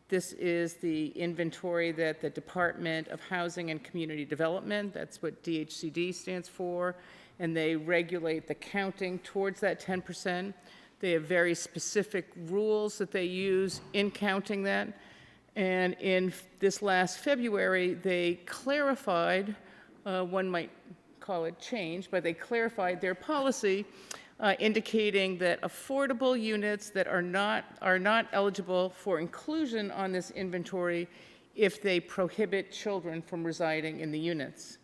This is the inventory that the Department of Housing and Community Development, that's what DHCD stands for, and they regulate the counting towards that 10%. They have very specific rules that they use in counting that. And in this last February, they clarified, one might call it change, but they clarified their policy indicating that affordable units that are not eligible for inclusion on this inventory if they prohibit children from residing in the units.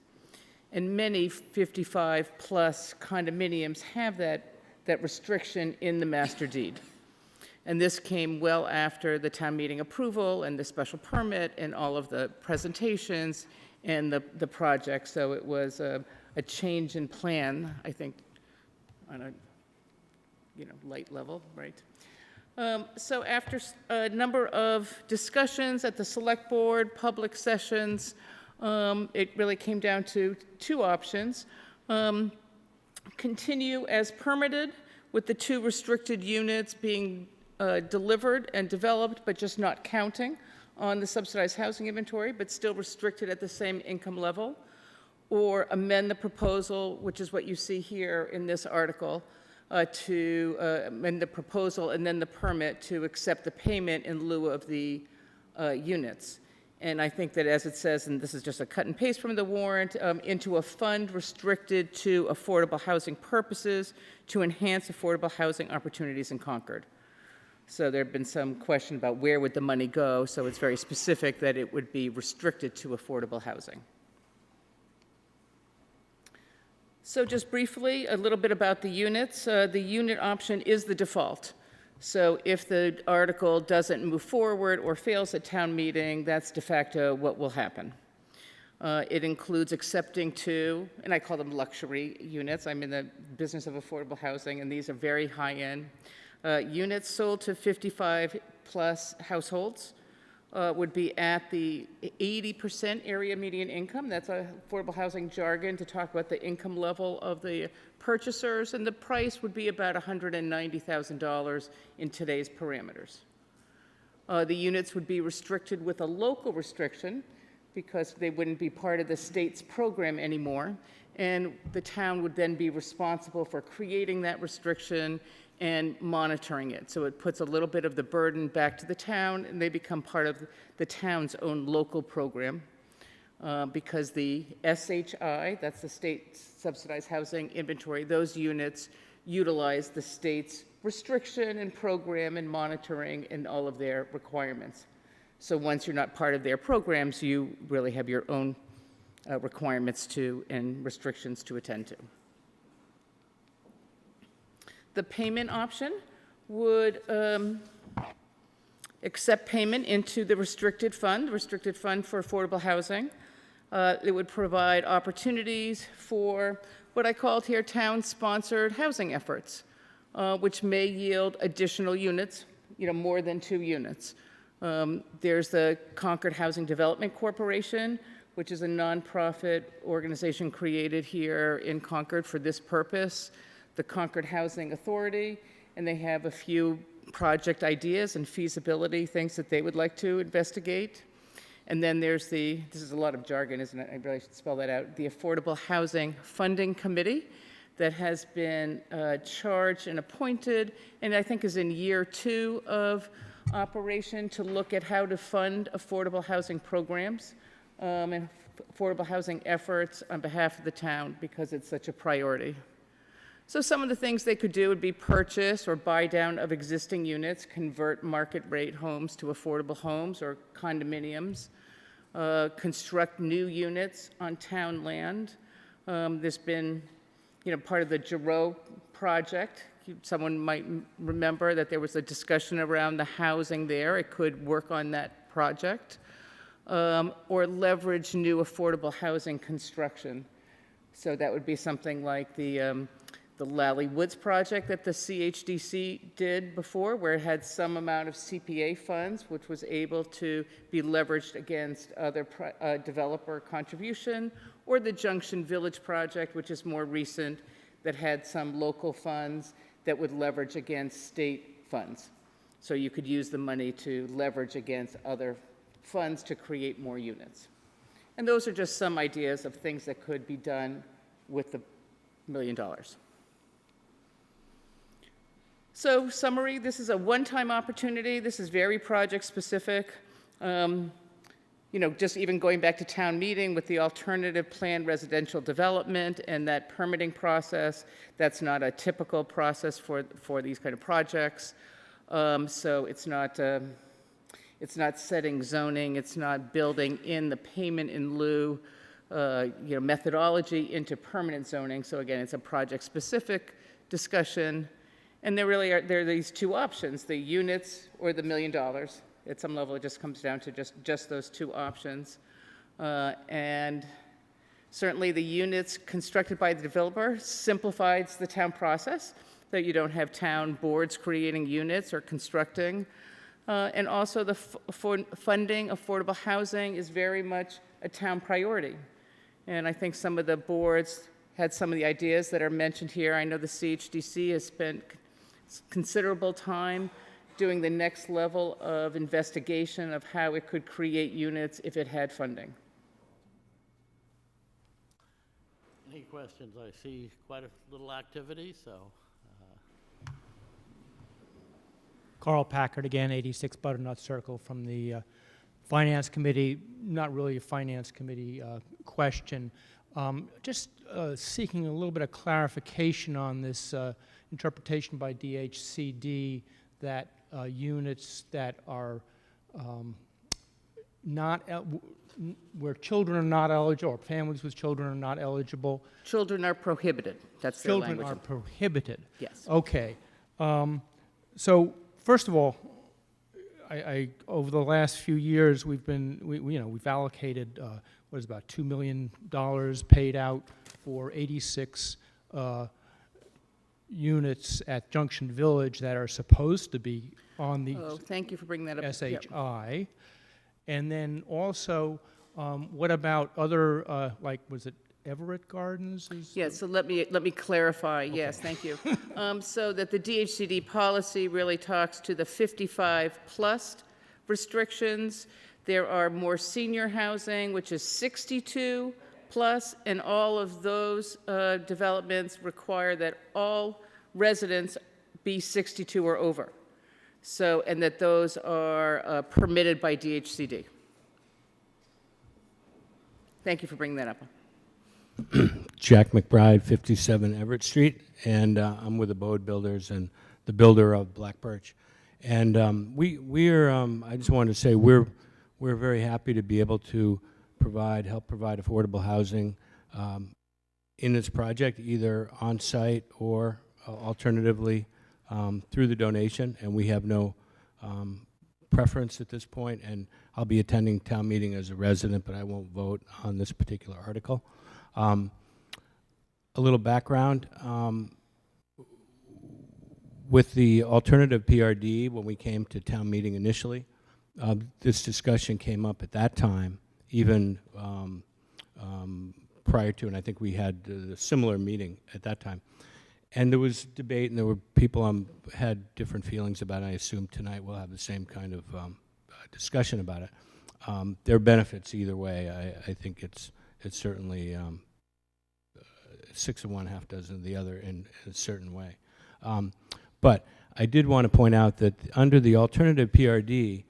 And many 55-plus condominiums have that restriction in the master deed. And this came well after the town meeting approval and the special permit and all of the presentations and the project. So it was a change in plan, I think, on a light level, right? So after a number of discussions at the select board, public sessions, it really came down to two options. Continue as permitted with the 2 restricted units being delivered and developed, but just not counting on the subsidized housing inventory, but still restricted at the same income level, or amend the proposal, which is what you see here in this article, to amend the proposal and then the permit to accept the payment in lieu of the units. And I think that as it says, and this is just a cut and paste from the warrant, into a fund restricted to affordable housing purposes to enhance affordable housing opportunities in Concord. So there have been some question about where would the money go, so it's very specific that it would be restricted to affordable housing. So just briefly, a little bit about the units. The unit option is the default. So if the article doesn't move forward or fails at town meeting, that's de facto what will happen. It includes accepting 2, and I call them luxury units. I'm in the business of affordable housing, and these are very high-end. Units sold to 55-plus households would be at the 80% area median income. That's affordable housing jargon to talk about the income level of the purchasers, and the price would be about $190,000 in today's parameters. The units would be restricted with a local restriction because they wouldn't be part of the state's program anymore, and the town would then be responsible for creating that restriction and monitoring it. So it puts a little bit of the burden back to the town, and they become part of the town's own local program. Because the SHI, that's the state subsidized housing inventory, those units utilize the state's restriction and program and monitoring and all of their requirements. So once you're not part of their programs, you really have your own requirements to and restrictions to attend to. The payment option would accept payment into the restricted fund for affordable housing. It would provide opportunities for what I called here town-sponsored housing efforts, which may yield additional units, more than 2 units. There's the Concord Housing Development Corporation, which is a nonprofit organization created here in Concord for this purpose. The Concord Housing Authority, and they have a few project ideas and feasibility things that they would like to investigate. And then there's this is a lot of jargon, isn't it? I really should spell that out. The Affordable Housing Funding Committee that has been charged and appointed, and I think is in year 2 of operation to look at how to fund affordable housing programs and affordable housing efforts on behalf of the town because it's such a priority. So some of the things they could do would be purchase or buy down of existing units, convert market rate homes to affordable homes or condominiums, construct new units on town land. There's been, part of the Giroux project. Someone might remember that there was a discussion around the housing there. It could work on that project. Or leverage new affordable housing construction. So that would be something like the Lally Woods project that the CHDC did before, where it had some amount of CPA funds, which was able to be leveraged against other developer contribution, or the Junction Village project, which is more recent, that had some local funds that would leverage against state funds. So you could use the money to leverage against other funds to create more units. And those are just some ideas of things that could be done with the $1 million. So summary, this is a one-time opportunity. This is very project specific. just even going back to town meeting with the alternative planned residential development and that permitting process, that's not a typical process for these kind of projects. So it's not setting zoning, it's not building in the payment in lieu, methodology into permanent zoning. So again, it's a project-specific discussion. And there are these two options, the units or the $1 million. At some level, it just comes down to just those two options. And certainly the units constructed by the developer simplifies the town process, that you don't have town boards creating units or constructing. And also the funding affordable housing is very much a town priority. And I think some of the boards had some of the ideas that are mentioned here. I know the CHDC has spent considerable time doing the next level of investigation of how it could create units if it had funding. Any questions? I see quite a little activity, so. Carl Packard again, 86 Butternut Circle from the Finance Committee. Not really a Finance Committee question. Just seeking a little bit of clarification on this interpretation by DHCD that units that are where children are not eligible, or families with children are not eligible. Children are prohibited. That's their language. Children are prohibited. Yes. Okay. So first of all, I over the last few years we've allocated what is about $2 million paid out for 86 units at Junction Village that are supposed to be on the thank you for bringing that up. SHI. Yep. And then also, what about other, was it Everett Gardens? Yes, so let me clarify. Okay. Yes, thank you. So that the DHCD policy really talks to the 55+ restrictions. There are more senior housing, which is 62+, and all of those developments require that all residents be 62 or over. So, and that those are permitted by DHCD. Thank you for bringing that up. Jack McBride, 57 Everett Street, and I'm with the Bode Builders and the builder of Black Birch. And we're I just wanted to say we're very happy to be able to help provide affordable housing in this project, either on site or alternatively through the donation, and we have no preference at this point, and I'll be attending town meeting as a resident, but I won't vote on this particular article. A little background, with the alternative PRD, when we came to town meeting initially, this discussion came up at that time, even prior to, and I think we had a similar meeting at that time. And there was debate, and there were people had different feelings about it. I assume tonight we'll have the same kind of discussion about it. There are benefits either way. I think it's certainly 6 of one, half dozen of the other in a certain way. But I did want to point out that under the alternative PRD,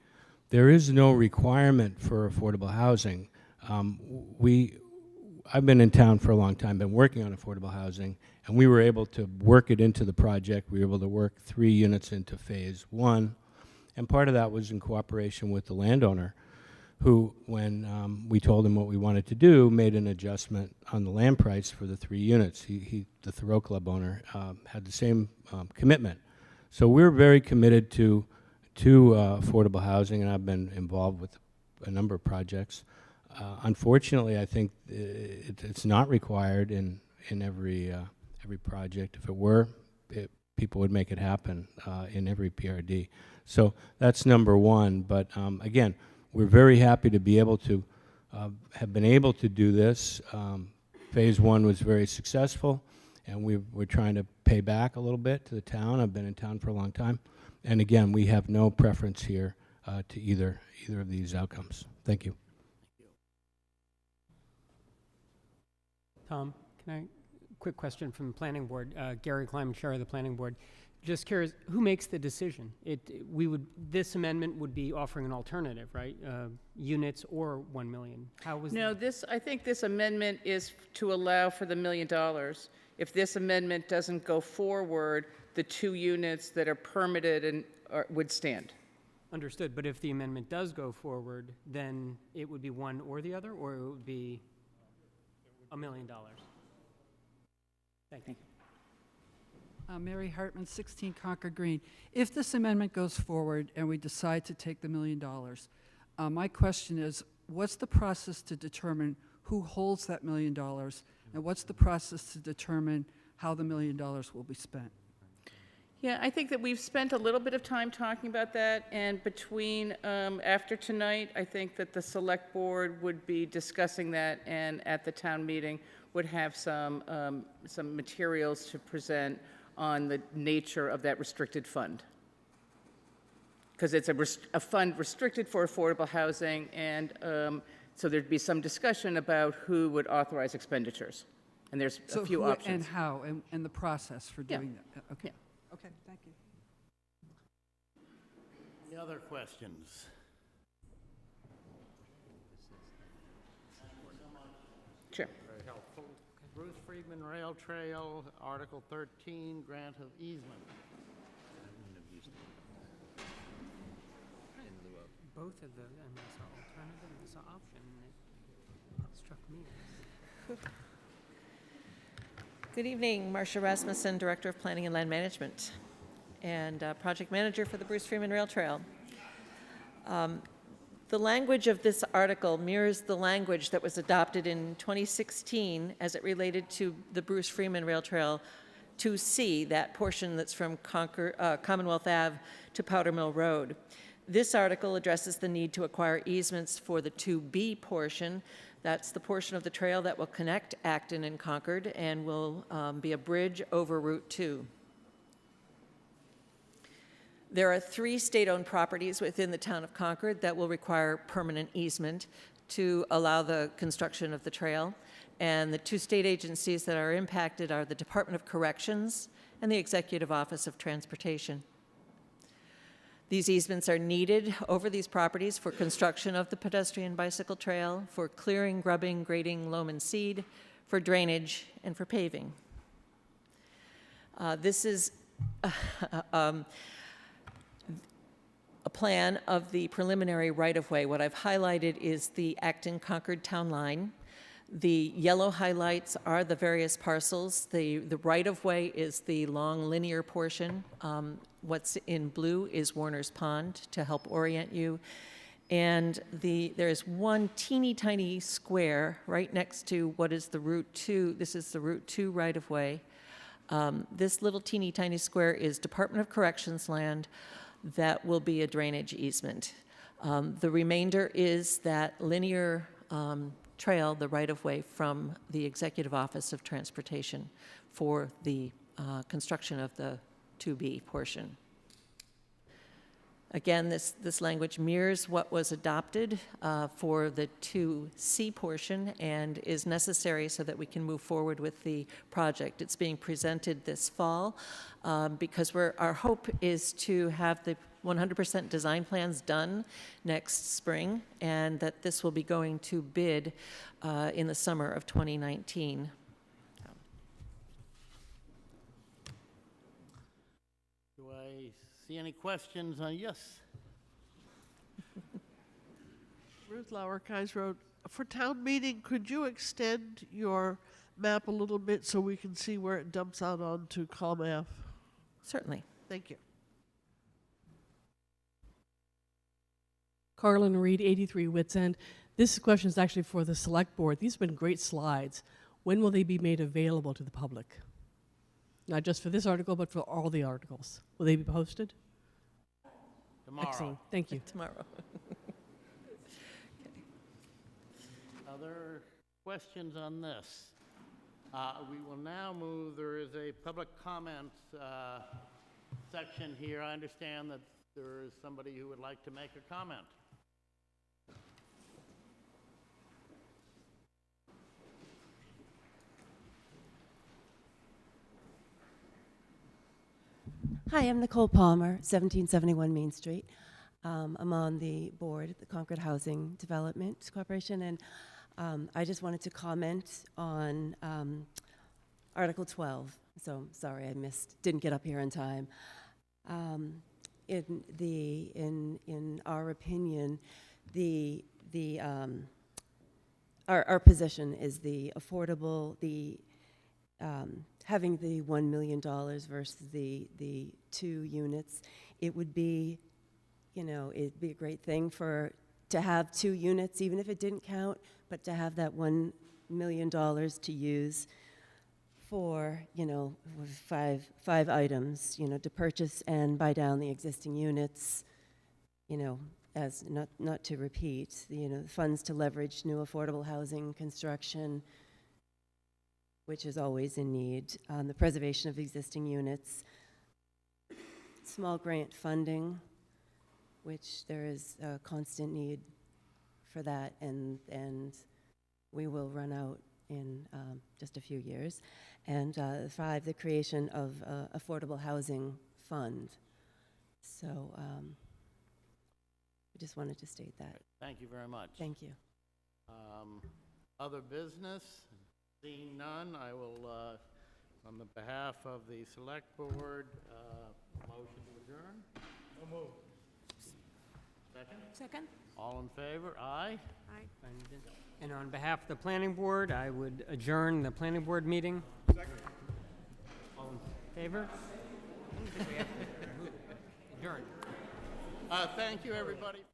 there is no requirement for affordable housing. I've been in town for a long time, been working on affordable housing, and we were able to work it into the project. We were able to work 3 units into phase 1, and part of that was in cooperation with the landowner, who, when we told him what we wanted to do, made an adjustment on the land price for the 3 units. The Thoreau Club owner had the same commitment. So we're very committed to affordable housing, and I've been involved with a number of projects. Unfortunately, I think it's not required in every project. If it were, people would make it happen in every PRD. So that's number one. But again, we're very happy to be able to have been able to do this. Phase 1 was very successful, and we're trying to pay back a little bit to the town. I've been in town for a long time. And again, we have no preference here to either of these outcomes. Thank you. Tom, quick question from the planning board. Gary Kleiman, chair of the planning board. Just curious, who makes the decision? This amendment would be offering an alternative, right? Units or 1 million. How was No, I think this amendment is to allow for the $1 million. If this amendment doesn't go forward, the 2 units that are permitted would stand. Understood, but if the amendment does go forward, then it would be one or the other, or it would be $1 million? Thank you. Mary Hartman, 16 Concord Green. If this amendment goes forward and we decide to take the $1 million, my question is, what's the process to determine who holds that $1 million, and what's the process to determine how the $1 million will be spent? Yeah, I think that we've spent a little bit of time talking about that, and after tonight, I think that the select board would be discussing that, and at the town meeting would have some materials to present on the nature of that restricted fund. Because it's a fund restricted for affordable housing, and so there'd be some discussion about who would authorize expenditures. And there's a few options. And how, and the process for doing that. Okay. Yeah. Okay, thank you. Any other questions? Sure. Very helpful. Bruce Friedman Rail Trail, Article 13, grant of easement. Both of the, and this alternative, this option, it struck me as... Good evening, Marcia Rasmussen, Director of Planning and Land Management, and Project Manager for the Bruce Freeman Rail Trail. The language of this article mirrors the language that was adopted in 2016 as it related to the Bruce Freeman Rail Trail 2C, that portion that's from Commonwealth Ave to Powder Mill Road. This article addresses the need to acquire easements for the 2B portion. That's the portion of the trail that will connect Acton and Concord and will be a bridge over Route 2. There are 3 state-owned properties within the town of Concord that will require permanent easement to allow the construction of the trail. And the 2 state agencies that are impacted are the Department of Corrections and the Executive Office of Transportation. These easements are needed over these properties for construction of the pedestrian bicycle trail, for clearing, grubbing, grading, loam and seed, for drainage, and for paving. This is a plan of the preliminary right-of-way. What I've highlighted is the Acton-Concord town line. The yellow highlights are the various parcels. The right-of-way is the long linear portion. What's in blue is Warner's Pond, to help orient you. And there's one teeny tiny square right next to what is the Route 2. This is the Route 2 right-of-way. This little teeny tiny square is Department of Corrections land. That will be a drainage easement. The remainder is that linear trail, the right-of-way from the Executive Office of Transportation for the construction of the 2B portion. Again, this language mirrors what was adopted for the 2C portion and is necessary so that we can move forward with the project. It's being presented this fall because our hope is to have the 100% design plans done next spring, and that this will be going to bid in the summer of 2019. Do I see any questions? Yes. Ruth Lauer, Kais Road. For town meeting, could you extend your map a little bit so we can see where it dumps out onto Com Ave? Certainly. Thank you. Carlin Reed, 83 Wits End. This question is actually for the select board. These have been great slides. When will they be made available to the public? Not just for this article, but for all the articles. Will they be posted? Tomorrow. Excellent. Thank you. Tomorrow. Other questions on this? We will now move, there is a public comment section here. I understand that there is somebody who would like to make a comment. Hi, I'm Nicole Palmer, 1771 Main Street. I'm on the board at the Concord Housing Development Corporation, and I just wanted to comment on Article 12. So sorry, didn't get up here in time. In our opinion, our position is the affordable, having the $1 million versus the 2 units. It would be, it'd be a great thing to have 2 units, even if it didn't count, but to have that $1 million to use for, five items, to purchase and buy down the existing units, as not to repeat, the funds to leverage new affordable housing construction, which is always in need, the preservation of existing units, small grant funding, which there is a constant need for that, and we will run out in just a few years. And 5, the creation of affordable housing fund. So I just wanted to state that. Thank you very much. Thank you. Other business? Seeing none, I will, on the behalf of the Select Board, motion to adjourn. No move. Second? Second? All in favor? Aye? Aye. And on behalf of the planning board, I would adjourn the planning board meeting. Second. All in favor? I don't think we have to adjourn. Thank you, everybody.